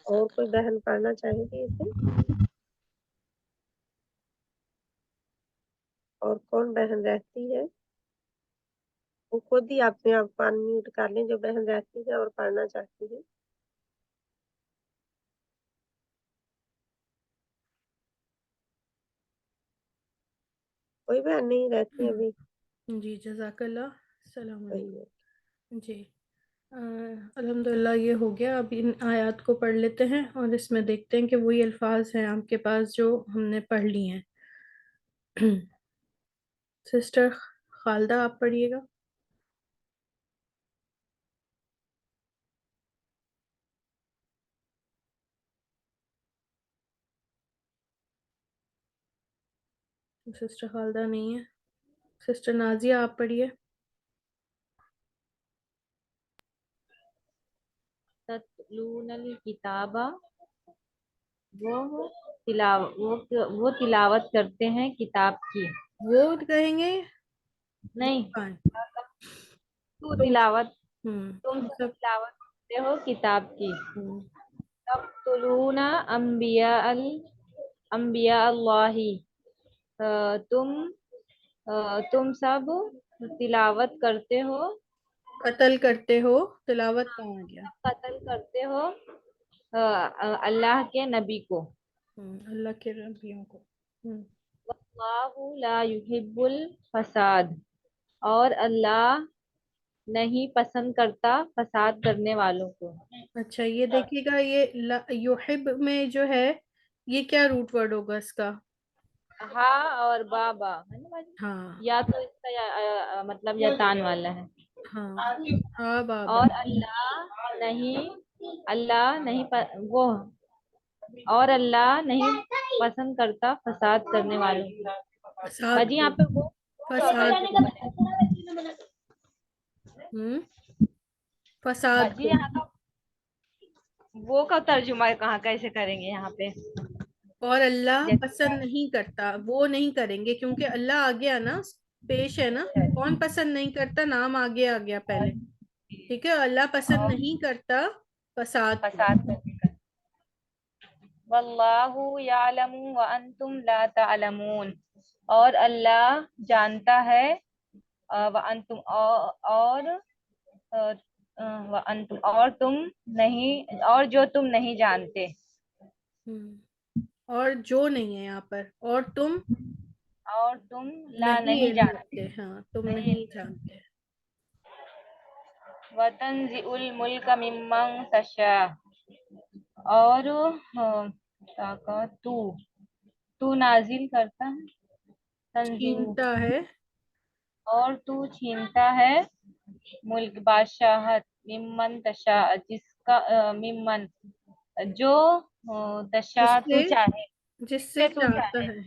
C: اور
G: جزاک
C: کوئی
G: اللہ۔
C: بہن پڑھنا چاہے گی اسے؟ اور کون بہن رہتی ہے؟ وہ خود ہی اپنے آپ کو انمیوٹ کر لیں جو بہن رہتی ہے اور پڑھنا چاہتی ہے۔ کوئی بہن نہیں رہتی ابھی؟
A: جی جزاک اللہ، السلام
C: صحیح
A: علیکم۔
C: ہے۔
A: جی الحمدللہ یہ ہو گیا، اب ان آیات کو پڑھ لیتے ہیں اور اس میں دیکھتے ہیں کہ وہی الفاظ ہیں آپ کے پاس جو ہم نے پڑھ لی ہیں۔ سسٹر خالدہ آپ پڑھیے گا۔ سسٹر خالدہ نہیں ہے، سسٹر نازیہ آپ پڑھیے۔
H: تتلون الکتاب، وہ تلاوت کرتے ہیں کتاب کی۔
A: وہ کہیں گے
H: نہیں،
A: ہاں،
H: تو
A: تم
H: تلاوت، تم
A: تم
H: سب
A: سب
H: تلاوت کرتے ہو کتاب کی۔
A: ہم،
H: تقتلون انبیاء اللہ، تم سب تلاوت کرتے ہو،
A: قتل کرتے ہو، تلاوت کہاں آ گیا؟
H: قتل کرتے ہو اللہ کے نبی کو۔
A: اللہ کے نبیوں کو۔
H: واللہ لا یحب الفساد، اور اللہ نہیں پسند کرتا فساد کرنے والوں کو۔
A: اچھا یہ دیکھیے گا، یہ یحب میں جو ہے یہ کیا روٹ ورڈ ہوگا اس کا؟
H: ہاں اور بابا ہے نا باجی؟
A: ہاں
H: یا تو اس کا مطلب یتان والا ہے۔
A: ہاں ہاں بابا۔
H: اور وہ اور اللہ نہیں پسند کرتا فساد کرنے والوں کو۔
A: فساد
H: باجی یہاں
A: کو،
H: پہ وہ
A: فساد کو، فساد
H: باجی
A: کو۔
H: یہاں کا وہ کا ترجمہ کہاں کیسے کریں گے یہاں پہ؟
A: اور اللہ
H: جیسے
A: پسند نہیں کرتا، وہ نہیں کریں گے، کیونکہ اللہ آ گیا نا، پیش ہے نا، کون پسند نہیں کرتا، نام آگے آ گیا پہلے، ٹھیک ہے، اللہ پسند
H: اور
A: نہیں کرتا فساد کو۔
H: فساد کرنے کا۔ واللہ یعلم وانتم لا تعلمون، اور اللہ جانتا ہے، وانتم اور وانتم اور تم نہیں، اور جو تم نہیں جانتے۔
A: اور جو نہیں ہے یہاں پر، اور تم
H: اور تم لا
A: نہیں
H: نہیں
A: علم
H: جانتے۔
A: رکھتے، ہاں تم
H: نہیں
A: نہیں جانتے۔
H: وَتَنزِعُ الْمُلْكَ مِمَّن تَشَاءُ، اور کیا کہا، تو نازل کرتا ہے، تنزیع،
A: چھینتا ہے،
H: اور تو چھینتا ہے ملک، بادشاہت، ممن تشاء، جس کا ممن جو
A: جس
H: تشاء تو
A: سے
H: چاہے،
A: جس سے
H: سے تو
A: چاہتا
H: چاہے،
A: ہے،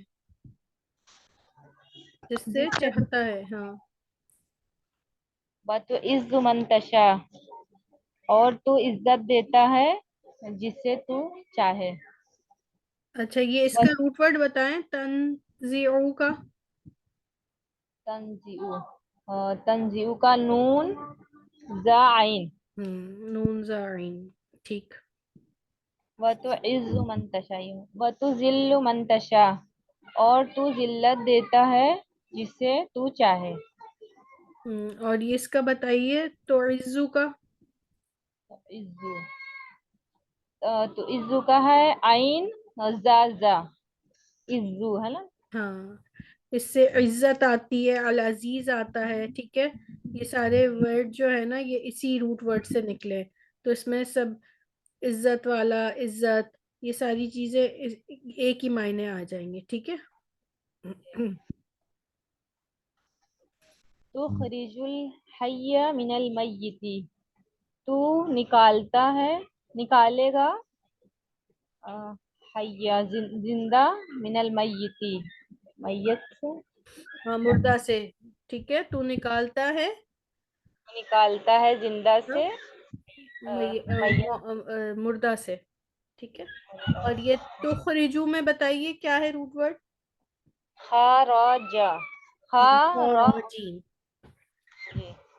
A: جس سے
H: جس سے
A: چاہتا ہے، ہاں۔
H: وَتُعِزُّ مَن تشاء، اور تو عزت دیتا ہے جسے تو چاہے۔
A: اچھا، یہ اس کا روٹ ورڈ بتائیں، تنزیعو کا۔
H: تنزیع، تنزیع کا نون زا عین،
A: نون زارین، ٹھیک۔
H: وَتُعِزُّ مَن تشاء، وَتُذِلُّ مَن تشاء، اور تو ذلت دیتا ہے جسے تو چاہے۔
A: اور یہ اس کا بتائیے، تو عزو کا۔
H: عزو، تو عزو کا ہے عین زا، عزو ہے نا۔
A: ہاں، اس سے عزت آتی ہے، العزیز آتا ہے، ٹھیک ہے، یہ سارے ورڈ جو ہے نا یہ اسی روٹ ورڈ سے نکلے، تو اس میں سب عزت والا، عزت، یہ ساری چیزیں ایک ہی معنی آ جائیں گے، ٹھیک ہے۔
H: تخرج الحی من المیت، تو نکالتا ہے، نکالے گا حیا زندہ، من المیتی، میت سے،
A: ہاں، مردہ سے، ٹھیک ہے، تو نکالتا ہے
H: نکالتا ہے زندہ سے میت،
A: مردہ سے، ٹھیک ہے۔ اور یہ تخرجو میں بتائیے کیا ہے روٹ ورڈ؟
H: خراج، خارا،
A: خراجین۔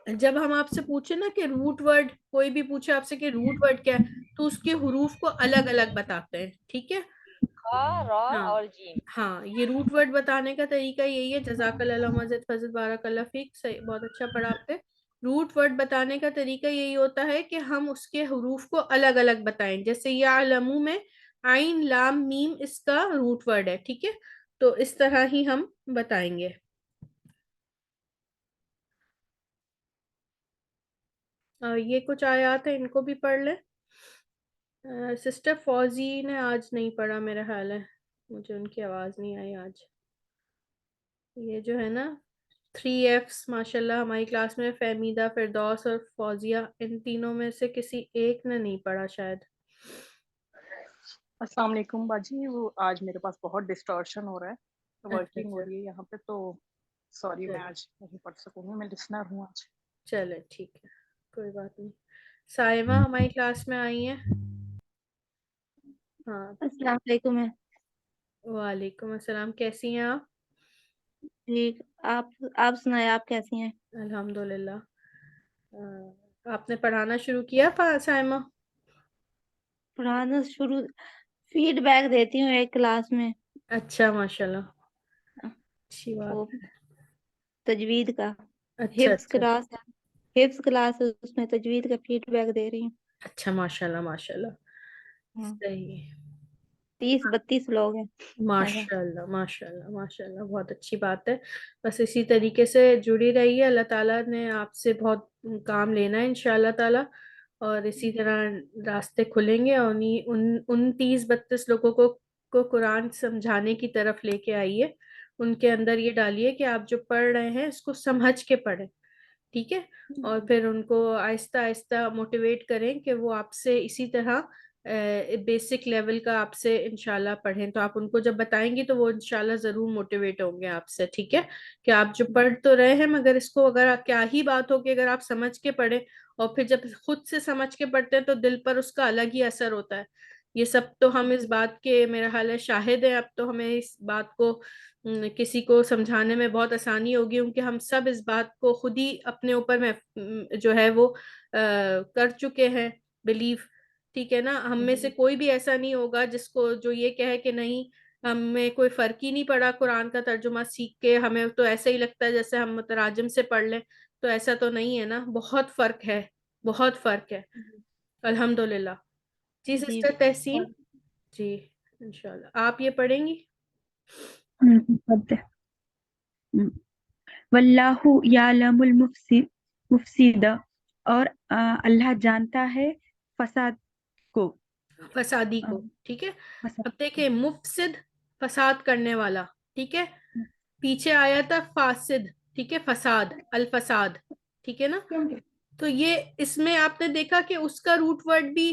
A: جب ہم آپ سے پوچھے نا کہ روٹ ورڈ، کوئی بھی پوچھے آپ سے کہ روٹ ورڈ کیا ہے، تو اس کے حروف کو الگ الگ بتاتے ہیں، ٹھیک ہے۔
H: خارا
A: ہاں
H: اور جیم۔
A: ہاں، یہ روٹ ورڈ بتانے کا طریقہ یہی ہے، جزاک اللہ مزید فضل بارک اللہ فیک، صحیح، بہت اچھا پڑھا آپ نے۔ روٹ ورڈ بتانے کا طریقہ یہی ہوتا ہے کہ ہم اس کے حروف کو الگ الگ بتائیں، جیسے یعلمو میں عین لام میم اس کا روٹ ورڈ ہے، ٹھیک ہے، تو اس طرح ہی ہم بتائیں گے۔ یہ کچھ آیات ہیں، ان کو بھی پڑھ لیں۔ سسٹر فوزی نے آج نہیں پڑھا میرا خیال ہے، مجھے ان کی آواز نہیں آئی آج۔ یہ جو ہے نا 3 Fs ماشاء اللہ ہماری کلاس میں، فہمیدہ، فردوس اور فوزیہ، ان تینوں میں سے کسی ایک نے نہیں پڑھا شاید۔
I: السلام علیکم باجی، وہ آج میرے پاس بہت ڈسٹورشن ہو رہا ہے،
A: اچھا
I: ورکنگ ہو
A: اچھا،
I: رہی ہے یہاں پہ، تو سوری میں
A: چلے
I: آج نہیں پڑھ سکوں گی، میں لسنر ہوں آج۔
A: چلے ٹھیک ہے، کوئی بات نہیں۔ سائمہ ہماری کلاس میں آئی ہیں، ہاں۔
J: السلام علیکم۔
A: وعلیکم السلام، کیسی ہیں آپ؟
J: ٹھیک، آپ سنائیں، آپ کیسی ہیں؟
A: الحمدللہ۔ آپ نے پڑھانا شروع کیا سائمہ؟
J: پڑھانا شروع، فیڈ بیک دیتی ہوں ایک کلاس میں،
A: اچھا، ماشاء اللہ، اچھی
J: وہ
A: بات ہے۔
J: تجوید کا،
A: اچھا اچھا
J: حفظ کلاس ہے، اس میں تجوید کا فیڈ بیک دے رہی ہوں۔
A: اچھا، ماشاء اللہ ماشاء اللہ،
J: ہاں،
A: صحیح،
J: 30-32 لوگ ہیں ایسا۔
A: ماشاء اللہ ماشاء اللہ ماشاء اللہ، بہت اچھی بات ہے۔ بس اسی طریقے سے جڑی رہیے، اللہ تعالیٰ نے آپ سے بہت کام لینا ہے انشاءاللہ تعالیٰ، اور اسی طرح راستے کھلیں گے، اور ان 30-32 لوگوں کو قرآن سمجھانے کی طرف لے کے آئیے، ان کے اندر یہ ڈالیے کہ آپ جو پڑھ رہے ہیں اس کو سمجھ کے پڑھیں، ٹھیک ہے، اور پھر ان کو آہستہ آہستہ موٹیویٹ کریں کہ وہ آپ سے اسی طرح بیسک لیول کا آپ سے انشاءاللہ پڑھیں، تو آپ ان کو جب بتائیں گی تو وہ انشاءاللہ ضرور موٹیویٹ ہوں گے آپ سے، ٹھیک ہے، کہ آپ جو پڑھ تو رہے ہیں مگر اس کو اگر کیا ہی بات ہو کہ اگر آپ سمجھ کے پڑھیں، اور پھر جب خود سے سمجھ کے پڑھتے ہیں تو دل پر اس کا الگ ہی اثر ہوتا ہے، یہ سب تو ہم اس بات کے میرا خیال ہے شاہد ہیں. اب تو ہمیں اس بات کو کسی کو سمجھانے میں بہت آسانی ہوگی، کیونکہ ہم سب اس بات کو خود ہی اپنے اوپر میں جو ہے وہ کر چکے ہیں بلیو. ٹھیک ہے نا، ہم میں سے کوئی بھی ایسا نہیں ہوگا جس کو جو یہ کہے کہ نہیں ہمیں کوئی فرق ہی نہیں پڑا قرآن کا ترجمہ سیکھ کے، ہمیں تو ایسا ہی لگتا ہے جیسے ہم متراجم سے پڑھ لیں. تو ایسا تو نہیں ہے نا، بہت فرق ہے، بہت فرق ہے. الحمدللہ. جی
J: جی
A: سسٹر تحسین. جی انشاءاللہ آپ یہ پڑھیں گی.
K: واللہ یعلم المفسد اور اللہ جانتا ہے فساد کو،
A: فسادی کو. ٹھیک ہے،
K: فساد
A: اب دیکھیں مفسد فساد کرنے والا. ٹھیک ہے، پیچھے آیا تھا فاسد. ٹھیک ہے، فساد، الفساد. ٹھیک ہے نا، تو یہ اس میں آپ نے دیکھا کہ اس کا روٹ ورڈ بھی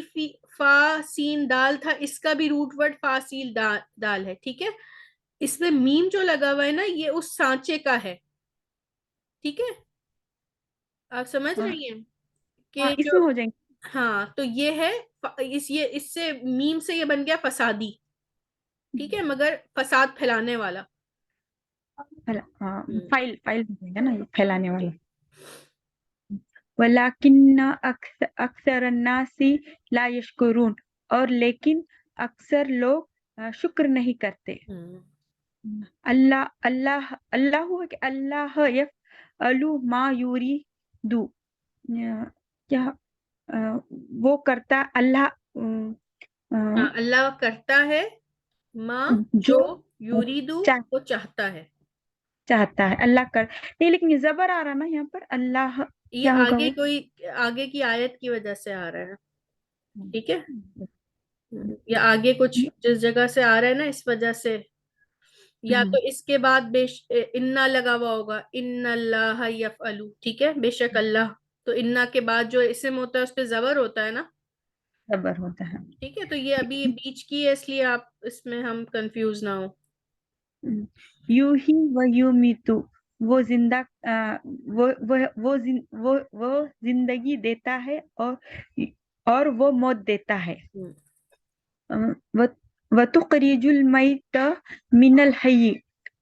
A: فا سین دال تھا، اس کا بھی روٹ ورڈ فا سین دال ہے. ٹھیک ہے، اس میں میم جو لگا ہوا ہے نا یہ اس سانچے کا ہے. ٹھیک ہے، آپ سمجھ رہی ہیں کہ
K: اس
A: جو
K: میں ہو جائیں
A: ہاں تو یہ ہے اس سے میم سے یہ بن گیا فسادی. ٹھیک ہے، مگر فساد پھیلانے والا.
K: گے. فائل ہو جائے گا نا یہ پھیلانے والا. ولیکن اکثر الناس لا یشکرون، اور لیکن اکثر لوگ شکر نہیں کرتے. اللہ ہوا کہ اللہ یفعل ما یرید، کیا وہ کرتا اللہ
A: اللہ کرتا ہے ما
K: جو
A: جو یوریدو وہ چاہتا ہے.
K: چاہتا ہے. اللہ کر نہیں، لیکن یہ زبر آ رہا نا یہاں پر. اللہ
A: یہ
K: کیا ہوگا
A: آگے
K: وہ؟
A: کوئی آگے کی آیت کی وجہ سے آ رہا ہے. ٹھیک ہے، یہ آگے کچھ جس جگہ سے آ رہا ہے نا اس وجہ سے، یا تو اس کے بعد انا لگا ہوا ہوگا، ان اللہ یفعلو. ٹھیک ہے، بے شک اللہ، تو انا کے بعد جو اسم ہوتا ہے اس پہ زبر ہوتا ہے نا.
K: زبر ہوتا ہے.
A: ٹھیک ہے، تو یہ ابھی بیچ کی ہے، اس لیے آپ اس میں ہم کنفیوز نہ ہو.
K: یوہی و یومیتو، وہ زندہ وہ زندگی دیتا ہے اور وہ موت دیتا ہے. وَتُخْرِجُ الْمَيْتَ مِنَ الْحَيِّ،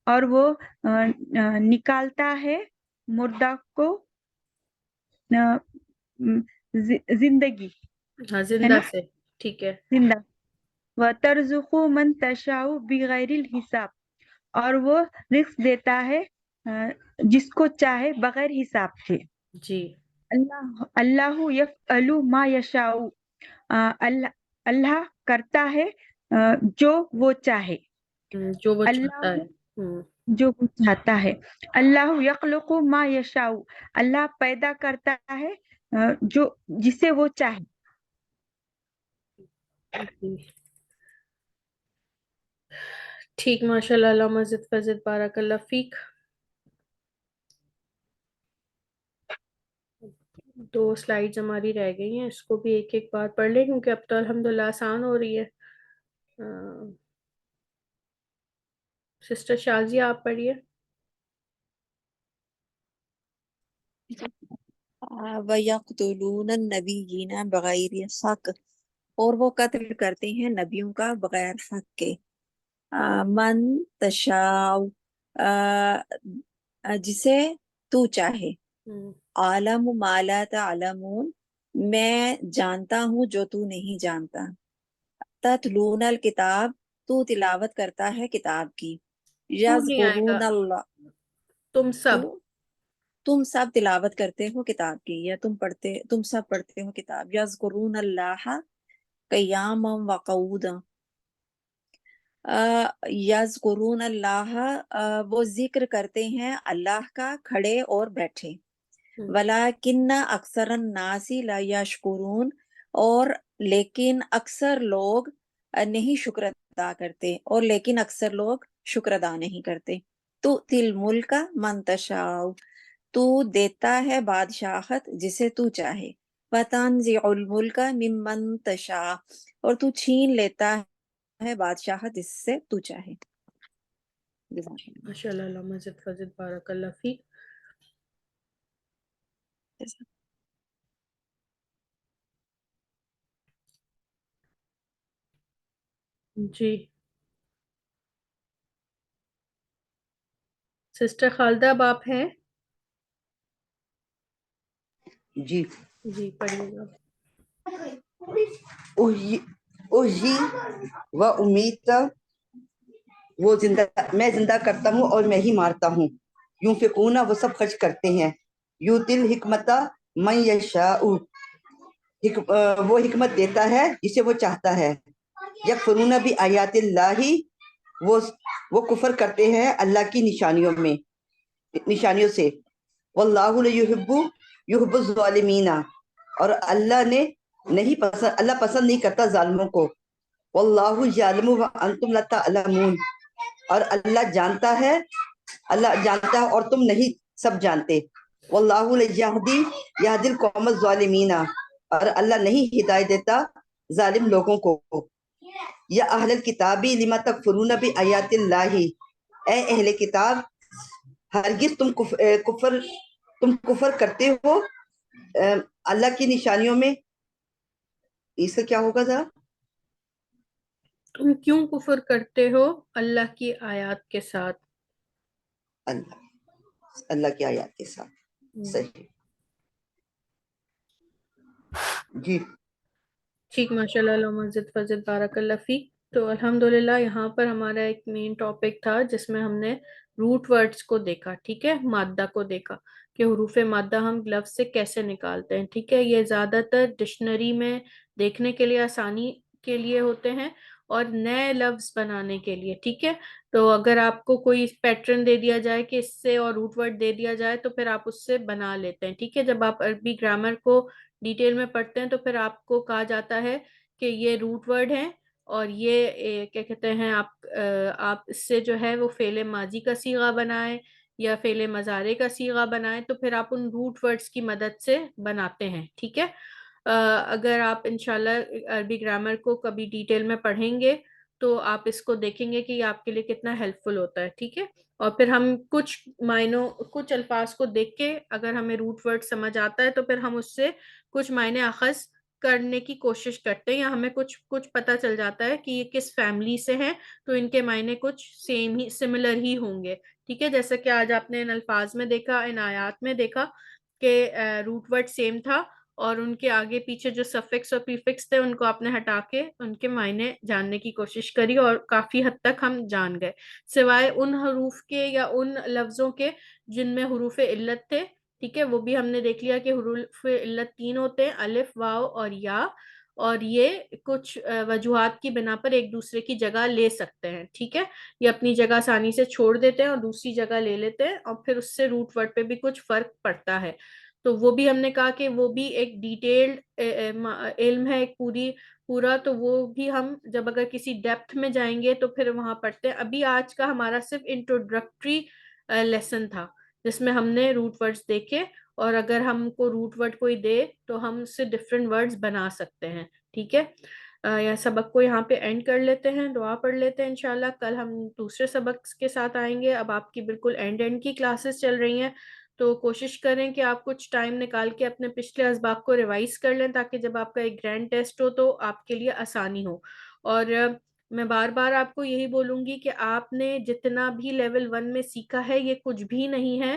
K: اور وہ نکالتا ہے مردہ کو زندگی،
A: ہاں
K: ہے
A: زندہ
K: نا،
A: سے. ٹھیک ہے،
K: زندہ. وَتَرْزُقُ مَن تَشَاءُ بِغَيْرِ الْحِسَاب، اور وہ رزق دیتا ہے جس کو چاہے بغیر حساب سے.
A: جی.
K: اللہ یفعل ما یشاء، اللہ کرتا ہے جو وہ چاہے.
A: جو وہ چاہتا
K: اللہ
A: ہے.
K: جو وہ چاہتا ہے. اللہ یخلق ما یشاء، اللہ پیدا کرتا ہے جو جسے وہ چاہے.
A: ٹھیک، ماشاء اللہ، علامہ زد فضد بارک اللہ فیک. 2 سلائیڈز ہماری رہ گئی ہیں، اس کو بھی ایک ایک بار پڑھ لیں کیونکہ اب تو الحمدللہ آسان ہو رہی ہے. سسٹر شازیہ آپ پڑھیے.
F: وَيَقْتُلُونَ النَّبِيِّينَ بِغَيْرِ حق، اور وہ قتل کرتے ہیں نبیوں کا بغیر حق کے. من تشاء، جسے تو چاہے. عالم ما لا تعلمون، میں جانتا ہوں جو تو نہیں جانتا. تتلون الکتاب، تو تلاوت کرتا ہے کتاب کی.
A: تو نہیں آئے گا،
F: یذکرون اللہ،
A: تم سب.
F: تم سب تلاوت کرتے ہو کتاب کی، یا تم سب پڑھتے ہو کتاب. یذکرون اللہ قیاما وقعودا، یذکرون اللہ، وہ ذکر کرتے ہیں اللہ کا کھڑے اور بیٹھے. ولیکن اکثر الناس لا یشکرون، اور لیکن اکثر لوگ نہیں شکر ادا کرتے، اور لیکن اکثر لوگ شکر ادا نہیں کرتے. تو تل ملک من تشاء، تو دیتا ہے بادشاہت جسے تو چاہے. وَتَنزِعُ الْمُلْكَ مِمَّن تَشَاءُ، اور تو چھین لیتا ہے بادشاہت جس سے تو چاہے.
A: ماشاء اللہ، علامہ زد فضد بارک اللہ فیک. جی سسٹر خالدہ اب آپ ہیں؟
E: جی
A: جی پڑھیے گا.
E: اوہی و امید، میں زندہ کرتا ہوں اور میں ہی مارتا ہوں. یونفقون، وہ سب خرچ کرتے ہیں. یؤتی الحکمت من یشاء، وہ حکمت دیتا ہے جسے وہ چاہتا ہے. یکفرون بآیات اللہ، وہ کفر کرتے ہیں اللہ کی نشانیوں سے. واللہ لا یحب الظالمین، اور اللہ پسند نہیں کرتا ظالموں کو. واللہ یعلم وانتم لا تعلمون، اور اللہ جانتا ہے اور تم نہیں سب جانتے. واللہ لا یہدی القوم الظالمین، اور اللہ نہیں ہدایت دیتا ظالم لوگوں کو. یا اہل الکتاب لما تکفرون بآیات اللہ، اے اہل کتاب ہرگز تم کفر کرتے ہو اللہ کی نشانیوں میں. اس کا کیا ہوگا ذرا؟
A: تم کیوں کفر کرتے ہو اللہ کی آیات کے ساتھ؟
E: اللہ کی آیات کے ساتھ. صحیح. جی
A: ٹھیک، ماشاء اللہ، اللہم زد فزد، بارک اللہ فیک. تو الحمدللہ یہاں پر ہمارا ایک مین ٹاپک تھا جس میں ہم نے روٹ ورڈز کو دیکھا. ٹھیک ہے، مادہ کو دیکھا کہ حروف مادہ ہم لفظ سے کیسے نکالتے ہیں. ٹھیک ہے، یہ زیادہ تر ڈکشنری میں دیکھنے کے لیے آسانی کے لیے ہوتے ہیں اور نئے لفظ بنانے کے لیے. ٹھیک ہے، تو اگر آپ کو کوئی پیٹرن دے دیا جائے کہ اس سے اور روٹ ورڈ دے دیا جائے تو پھر آپ اس سے بنا لیتے ہیں. ٹھیک ہے، جب آپ عربی گرامر کو ڈیٹیل میں پڑھتے ہیں تو پھر آپ کو کہا جاتا ہے کہ یہ روٹ ورڈ ہیں اور یہ کیا کہتے ہیں، آپ اس سے جو ہے وہ فعل ماضی کا صیغہ بنائیں یا فعل مضارع کا صیغہ بنائیں تو پھر آپ ان روٹ ورڈز کی مدد سے بناتے ہیں. ٹھیک ہے، اگر آپ انشاءاللہ عربی گرامر کو کبھی ڈیٹیل میں پڑھیں گے تو آپ اس کو دیکھیں گے کہ یہ آپ کے لیے کتنا ہیلپ فل ہوتا ہے. ٹھیک ہے، اور پھر ہم کچھ الفاظ کو دیکھ کے اگر ہمیں روٹ ورڈ سمجھ آتا ہے تو پھر ہم اس سے کچھ معنی اخذ کرنے کی کوشش کرتے ہیں یا ہمیں کچھ پتہ چل جاتا ہے کہ یہ کس فیملی سے ہیں تو ان کے معنی کچھ سملر ہی ہوں گے. ٹھیک ہے، جیسا کہ آج آپ نے ان الفاظ میں دیکھا، ان آیات میں دیکھا کہ روٹ ورڈ سیم تھا اور ان کے آگے پیچھے جو سفکس اور پریفکس تھے ان کو آپ نے ہٹا کے ان کے معنی جاننے کی کوشش کری اور کافی حد تک ہم جان گئے، سوائے ان حروف کے یا ان لفظوں کے جن میں حروف علت تھے. ٹھیک ہے، وہ بھی ہم نے دیکھ لیا کہ حروف علت 3 ہوتے ہیں، الف، واو اور یا، اور یہ کچھ وجوہات کی بنا پر ایک دوسرے کی جگہ لے سکتے ہیں. ٹھیک ہے، یہ اپنی جگہ آسانی سے چھوڑ دیتے ہیں اور دوسری جگہ لے لیتے ہیں اور پھر اس سے روٹ ورڈ پہ بھی کچھ فرق پڑتا ہے. تو وہ بھی ہم نے کہا کہ وہ بھی ایک ڈیٹیلڈ علم ہے، ایک پورا، تو وہ بھی ہم جب اگر کسی ڈیپتھ میں جائیں گے تو پھر وہاں پڑھتے ہیں. ابھی آج کا ہمارا صرف انٹروڈکٹری لیسن تھا جس میں ہم نے روٹ ورڈز دیکھے اور اگر ہم کو روٹ ورڈ کوئی دے تو ہم اس سے ڈفرینٹ ورڈز بنا سکتے ہیں. ٹھیک ہے، یا سبق کو یہاں پہ اینڈ کر لیتے ہیں، دعا پڑھ لیتے ہیں. انشاءاللہ کل ہم دوسرے سبق کے ساتھ آئیں گے. اب آپ کی بالکل اینڈ کی کلاسز چل رہی ہیں تو کوشش کریں کہ آپ کچھ ٹائم نکال کے اپنے پچھلے اسباق کو ریوائز کر لیں تاکہ جب آپ کا ایک گرینڈ ٹیسٹ ہو تو آپ کے لیے آسانی ہو. اور میں بار بار آپ کو یہی بولوں گی کہ آپ نے جتنا بھی لیول 1 میں سیکھا ہے یہ کچھ بھی نہیں ہے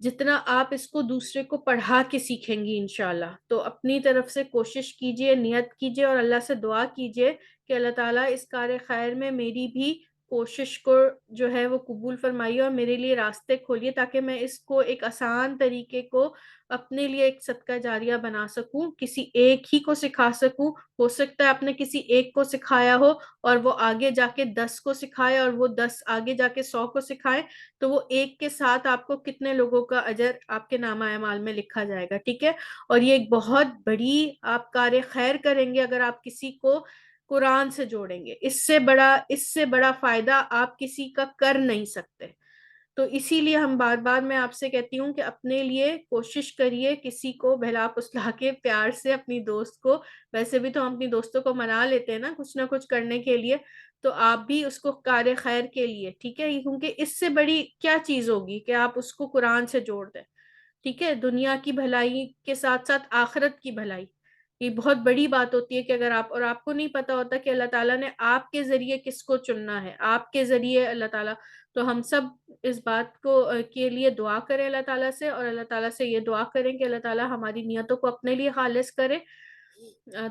A: جتنا آپ اس کو دوسرے کو پڑھا کے سیکھیں گی انشاءاللہ. تو اپنی طرف سے کوشش کیجئے، نیت کیجئے اور اللہ سے دعا کیجئے کہ اللہ تعالیٰ اس کار خیر میں میری بھی کوشش کو جو ہے وہ قبول فرمائیے اور میرے لیے راستے کھولیے تاکہ میں اس کو ایک آسان طریقے کو اپنے لیے ایک صدقہ جاریہ بنا سکوں، کسی ایک ہی کو سکھا سکوں. ہو سکتا ہے آپ نے کسی ایک کو سکھایا ہو اور وہ آگے جا کے 10 کو سکھائے اور وہ 10 آگے جا کے 100 کو سکھائے تو وہ ایک کے ساتھ آپ کو کتنے لوگوں کا اجر آپ کے نامہ اعمال میں لکھا جائے گا. ٹھیک ہے، اور یہ ایک بہت بڑی آپ کار خیر کریں گے اگر آپ کسی کو قرآن سے جوڑیں گے. اس سے بڑا فائدہ آپ کسی کا کر نہیں سکتے. تو اسی لیے ہم بار بار میں آپ سے کہتی ہوں کہ اپنے لیے کوشش کریے کسی کو بہلا پسلا کے پیار سے اپنی دوست کو، ویسے بھی تو ہم اپنی دوستوں کو منا لیتے ہیں نا کچھ نہ کچھ کرنے کے لیے، تو آپ بھی اس کو کار خیر کے لیے. ٹھیک ہے، کیونکہ اس سے بڑی کیا چیز ہوگی کہ آپ اس کو قرآن سے جوڑ دیں. ٹھیک ہے، دنیا کی بھلائی کے ساتھ ساتھ آخرت کی بھلائی. یہ بہت بڑی بات ہوتی ہے کہ اگر آپ کو نہیں پتا ہوتا کہ اللہ تعالیٰ نے آپ کے ذریعے کس کو چننا ہے، آپ کے ذریعے اللہ تعالیٰ، تو ہم سب اس بات کو کے لیے دعا کریں اللہ تعالیٰ سے، اور اللہ تعالیٰ سے یہ دعا کریں کہ اللہ تعالیٰ ہماری نیتوں کو اپنے لیے خالص کرے۔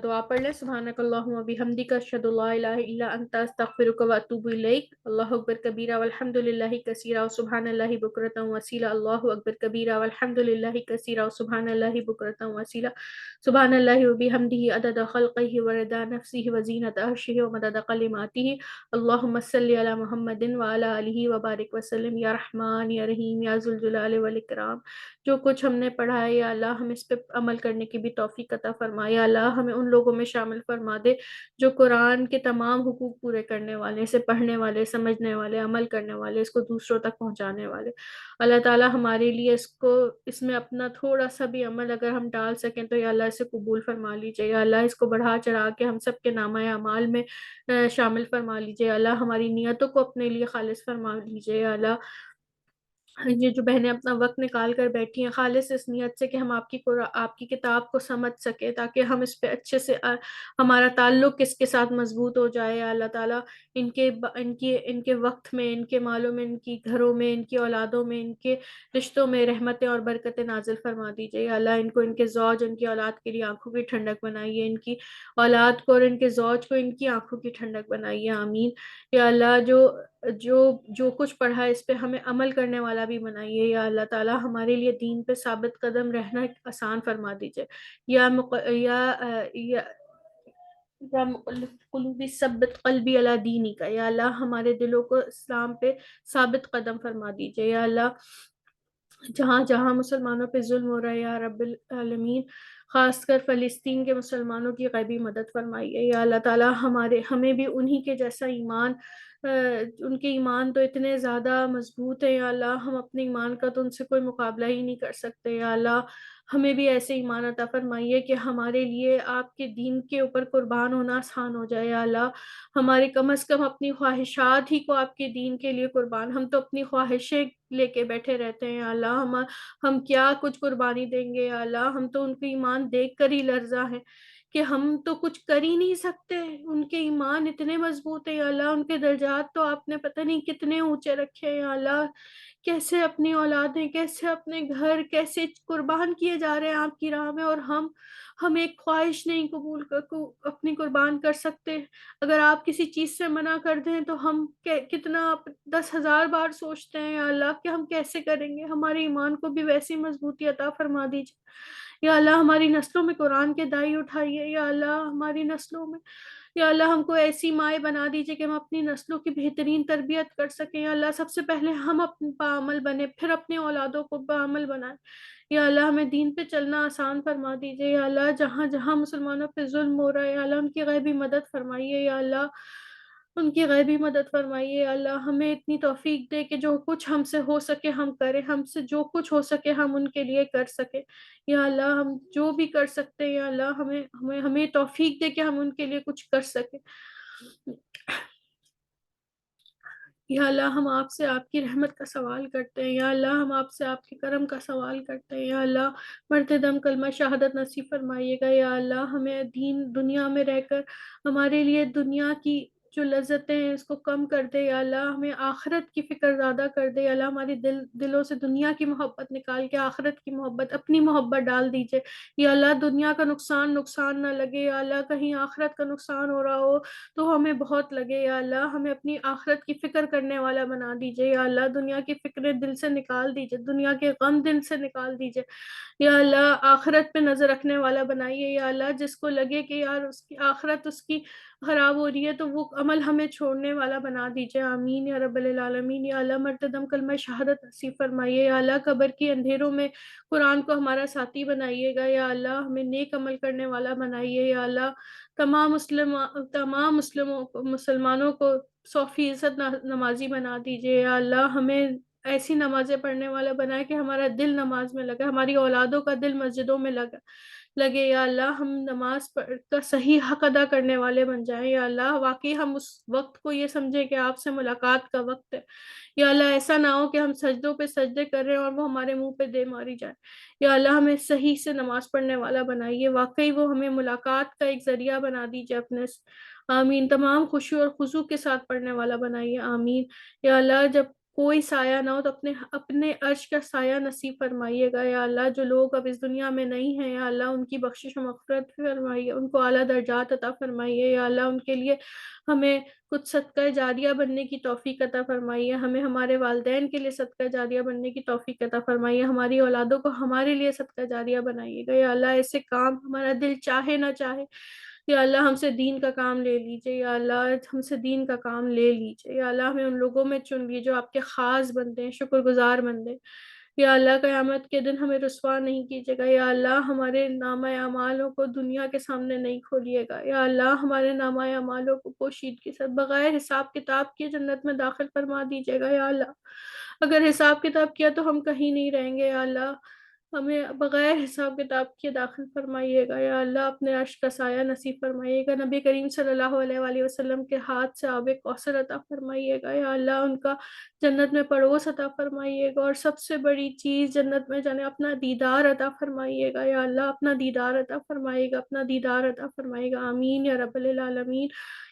A: دعا پڑھ لیں۔ سبحانک اللہم و بحمدک، اشہد ان لا الہ الا انت، استغفرک و اتوب الیک۔ اللہ اکبر کبیرہ والحمد للہ کثیرہ وسبحان اللہ بکرۃ واسیلہ۔ اللہ اکبر کبیرہ والحمد للہ کثیرہ وسبحان اللہ بکرۃ واسیلہ۔ سبحان اللہ و بحمدہ عدد خلقہ ورضا نفسہ وزینۃ عرشہ ومدد کلماتہ۔ اللہم صلی علی محمد وعلی آلہ وبارک وسلم۔ یا رحمان یا رحیم یا ذوالجلال والاکرام، جو کچھ ہم نے پڑھا ہے یا اللہ ہم اس پہ عمل کرنے کی بھی توفیق عطا فرما۔ یا اللہ ہمیں ان لوگوں میں شامل فرما دے جو قرآن کے تمام حقوق پورے کرنے والے، اسے پڑھنے والے، سمجھنے والے، عمل کرنے والے، اس کو دوسروں تک پہنچانے والے۔ اللہ تعالیٰ ہمارے لیے اس میں اپنا تھوڑا سا بھی عمل اگر ہم ڈال سکیں تو یا اللہ اسے قبول فرما لیجیے۔ یا اللہ اس کو بڑھا چڑھا کے ہم سب کے نامہ اعمال میں شامل فرما لیجیے۔ یا اللہ ہماری نیتوں کو اپنے لیے خالص فرما لیجیے۔ یا اللہ یہ جو بہنیں اپنا وقت نکال کر بیٹھی ہیں خالص اس نیت سے کہ ہم آپ کی کتاب کو سمجھ سکیں، تاکہ ہم اس پہ اچھے سے ہمارا تعلق اس کے ساتھ مضبوط ہو جائے۔ اللہ تعالیٰ ان کے وقت میں، ان کے مالوں میں، ان کی گھروں میں، ان کی اولادوں میں، ان کے رشتوں میں رحمتیں اور برکتیں نازل فرما دیجیے۔ یا اللہ ان کو، ان کے زوج، ان کی اولاد کے لیے آنکھوں کی ٹھنڈک بنائیے، ان کی اولاد کو اور ان کے زوج کو ان کی آنکھوں کی ٹھنڈک بنائیے، آمین۔ یا اللہ جو کچھ پڑھا ہے اس پہ ہمیں عمل کرنے والا بھی بنائیے۔ یا اللہ تعالیٰ ہمارے لیے دین پہ ثابت قدم رہنا آسان فرما دیجیے۔ یا مقلب قلوبی ثبت قلبی علی دینک، یا اللہ ہمارے دلوں کو اسلام پہ ثابت قدم فرما دیجیے۔ یا اللہ جہاں جہاں مسلمانوں پہ ظلم ہو رہا ہے یا رب العالمین، خاص کر فلسطین کے مسلمانوں کی غیبی مدد فرمائیے۔ یا اللہ تعالیٰ ہمیں بھی انہی کے جیسا ایمان، ان کے ایمان تو اتنے زیادہ مضبوط ہیں یا اللہ، ہم اپنے ایمان کا تو ان سے کوئی مقابلہ ہی نہیں کر سکتے۔ یا اللہ ہمیں بھی ایسے ایمان عطا فرمائیے کہ ہمارے لیے آپ کے دین کے اوپر قربان ہونا آسان ہو جائے۔ یا اللہ ہماری کم از کم اپنی خواہشات ہی کو آپ کے دین کے لیے قربان، ہم تو اپنی خواہشیں لے کے بیٹھے رہتے ہیں۔ یا اللہ ہم کیا کچھ قربانی دیں گے۔ یا اللہ ہم تو ان کے ایمان دیکھ کر ہی لرزاں ہیں کہ ہم تو کچھ کر ہی نہیں سکتے، ان کے ایمان اتنے مضبوط ہیں۔ یا اللہ ان کے درجات تو آپ نے پتہ نہیں کتنے اونچے رکھے ہیں۔ یا اللہ کیسے اپنی اولادیں، کیسے اپنے گھر، کیسے قربان کیے جا رہے ہیں آپ کی راہ میں، اور ہم ایک خواہش نہیں اپنی قربان کر سکتے۔ اگر آپ کسی چیز سے منع کر دیں تو ہم کتنا 10,000 بار سوچتے ہیں یا اللہ کہ ہم کیسے کریں گے۔ ہمارے ایمان کو بھی ویسی مضبوطی عطا فرما دیجیے۔ یا اللہ ہماری نسلوں میں قرآن کے دائی اٹھائیے۔ یا اللہ ہماری نسلوں میں، یا اللہ ہم کو ایسی مائیں بنا دیجیے کہ ہم اپنی نسلوں کی بہترین تربیت کر سکیں۔ یا اللہ سب سے پہلے ہم باعمل بنے، پھر اپنے اولادوں کو باعمل بنائیں۔ یا اللہ ہمیں دین پہ چلنا آسان فرما دیجیے۔ یا اللہ جہاں جہاں مسلمانوں پہ ظلم ہو رہا ہے یا اللہ ان کی غیبی مدد فرمائیے۔ یا اللہ ان کی غیبی مدد فرمائیے۔ یا اللہ ہمیں اتنی توفیق دے کہ جو کچھ ہم سے ہو سکے ہم کریں، ہم سے جو کچھ ہو سکے ہم ان کے لیے کر سکیں۔ یا اللہ ہم جو بھی کر سکتے ہیں یا اللہ ہمیں توفیق دے کہ ہم ان کے لیے کچھ کر سکیں۔ یا اللہ ہم آپ سے آپ کی رحمت کا سوال کرتے ہیں۔ یا اللہ ہم آپ سے آپ کے کرم کا سوال کرتے ہیں۔ یا اللہ مرتے دم کلمہ شہادت نصیب فرمائیے گا۔ یا اللہ ہمیں دنیا میں رہ کر ہمارے لیے دنیا کی جو لذتیں ہیں اس کو کم کر دے۔ یا اللہ ہمیں آخرت کی فکر زیادہ کر دے۔ یا اللہ ہماری دلوں سے دنیا کی محبت نکال کے آخرت کی محبت، اپنی محبت ڈال دیجئے۔ یا اللہ دنیا کا نقصان نہ لگے۔ یا اللہ کہیں آخرت کا نقصان ہو رہا ہو تو ہمیں بہت لگے۔ یا اللہ ہمیں اپنی آخرت کی فکر کرنے والا بنا دیجئے۔ یا اللہ دنیا کی فکریں دل سے نکال دیجئے، دنیا کے غم دل سے نکال دیجئے۔ یا اللہ آخرت پہ نظر رکھنے والا بنائیے۔ یا اللہ جس کو لگے کہ یار اس کی آخرت اس کی خراب ہو رہی ہے تو وہ عمل ہمیں چھوڑنے والا بنا دیجئے، آمین یا رب العالمین۔ یا اللہ مرتے دم کلمہ شہادت نصیب فرمائیے۔ یا اللہ قبر کی اندھیروں میں قرآن کو ہمارا ساتھی بنائیے گا۔ یا اللہ ہمیں نیک عمل کرنے والا بنائیے۔ یا اللہ تمام مسلمانوں کو 100% نمازی بنا دیجئے۔ یا اللہ ہمیں ایسی نمازیں پڑھنے والا بنائے کہ ہمارا دل نماز میں لگے، ہماری اولادوں کا دل مسجدوں میں لگے یا اللہ، ہم نماز کا صحیح حق ادا کرنے والے بن جائیں یا اللہ، واقعی ہم اس وقت کو یہ سمجھیں کہ آپ سے ملاقات کا وقت ہے یا اللہ، ایسا نہ ہو کہ ہم سجدوں پہ سجدے کر رہے ہیں اور وہ ہمارے منہ پہ دے ماری جائے یا اللہ، ہمیں صحیح سے نماز پڑھنے والا بنائیے، واقعی وہ ہمیں ملاقات کا ایک ذریعہ بنا دیجیے اپنے آمین، تمام خشوع اور خضوع کے ساتھ پڑھنے والا بنائیے آمین یا اللہ، جب کوئی سایہ نہ ہو تو اپنے عرش کا سایہ نصیب فرمائیے گا یا اللہ، جو لوگ اب اس دنیا میں نہیں ہیں یا اللہ، ان کی بخشش و مغفرت فرمائیے، ان کو اعلیٰ درجات عطا فرمائیے یا اللہ، ان کے لیے ہمیں کچھ صدقہ جاریہ بننے کی توفیق عطا فرمائیے، ہمیں ہمارے والدین کے لیے صدقہ جاریہ بننے کی توفیق عطا فرمائیے، ہماری اولادوں کو ہمارے لیے صدقہ جاریہ بنائیے گا یا اللہ، ایسے کام ہمارا دل چاہے نہ چاہے یا اللہ، ہم سے دین کا کام لے لیجئے یا اللہ، ہم سے دین کا کام لے لیجئے یا اللہ، ہمیں ان لوگوں میں چن لیجئے جو آپ کے خاص بندے ہیں، شکر گزار بندے یا اللہ، قیامت کے دن ہمیں رسوا نہیں کیجیے گا یا اللہ، ہمارے نامہ اعمالوں کو دنیا کے سامنے نہیں کھولیے گا یا اللہ، ہمارے نامہ اعمالوں کو پوشیدگی سے بغیر حساب کتاب کیے جنت میں داخل فرما دیجیے گا یا اللہ، اگر حساب کتاب کیا تو ہم کہیں نہیں رہیں گے یا اللہ، ہمیں بغیر حساب کتاب کے داخل فرمائیے گا یا اللہ، اپنے عرش کا سایہ نصیب فرمائیے گا، نبی کریم صلی اللہ علیہ وآلہ وسلم کے ہاتھ سے آب کوثر عطا فرمائیے گا یا اللہ، ان کا جنت میں پڑوس عطا فرمائیے گا، اور سب سے بڑی چیز جنت میں جانے اپنا دیدار عطا فرمائیے گا یا اللہ، اپنا دیدار عطا فرمائیے گا، اپنا دیدار عطا فرمائیے گا آمین یا رب العالمین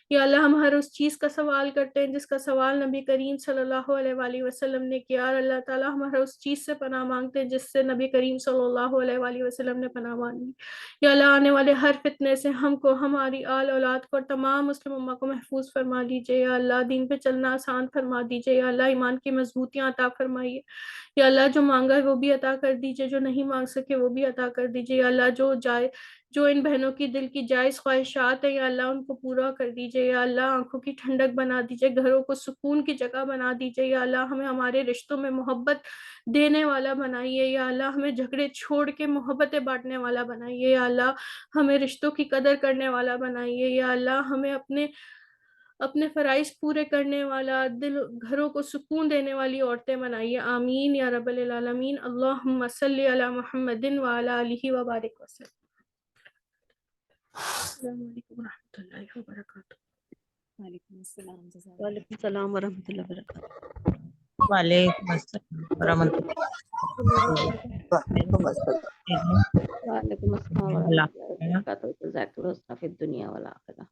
A: یا اللہ، ہم ہر اس چیز کا سوال کرتے ہیں جس کا سوال نبی کریم صلی اللہ علیہ وآلہ وسلم نے کیا، اور اللہ تعالیٰ ہم ہر اس چیز سے پناہ مانگتے ہیں جس سے نبی کریم صلی اللہ علیہ وآلہ وسلم نے پناہ مانگی یا اللہ، آنے والے ہر فتنے سے ہم کو، ہماری آل اولاد کو اور تمام مسلم امہ کو محفوظ فرما دیجئے یا اللہ، دین پہ چلنا آسان فرما دیجئے یا اللہ، ایمان کی مضبوطیاں عطا فرمائیے یا اللہ، جو مانگا ہے وہ بھی عطا کر دیجئے، جو نہیں مانگ سکے وہ بھی عطا کر دیجئے یا اللہ، جو ان بہنوں کی دل کی جائز خواہشات ہیں یا اللہ، ان کو پورا کر دیجئے یا اللہ، آنکھوں کی ٹھنڈک بنا دیجئے، گھروں کو سکون کی جگہ بنا دیجئے یا اللہ، ہمیں ہمارے رشتوں میں محبت دینے والا بنائیے یا اللہ، ہمیں جھگڑے چھوڑ کے محبتیں بانٹنے والا بنائیے یا اللہ، ہمیں رشتوں کی قدر کرنے والا بنائیے یا اللہ، ہمیں اپنے فرائض پورے کرنے والا، گھروں کو سکون دینے والی عورتیں بنائیے آمین یا رب العالمین، اللہم صلی علی محمد وعلی آلہ وبارک وسلم۔ السلام علیکم ورحمۃ اللہ وبرکاتہ۔
B: وعلیکم السلام، وعلیکم السلام ورحمۃ اللہ وبرکاتہ۔
L: وعلیکم السلام ورحمۃ اللہ
E: وعلیکم السلام۔
L: وبرکاتہ۔
D: وعلیکم السلام ورحمۃ اللہ وبرکاتہ، جزاک اللہ خیر فی الدنیا والآخرہ۔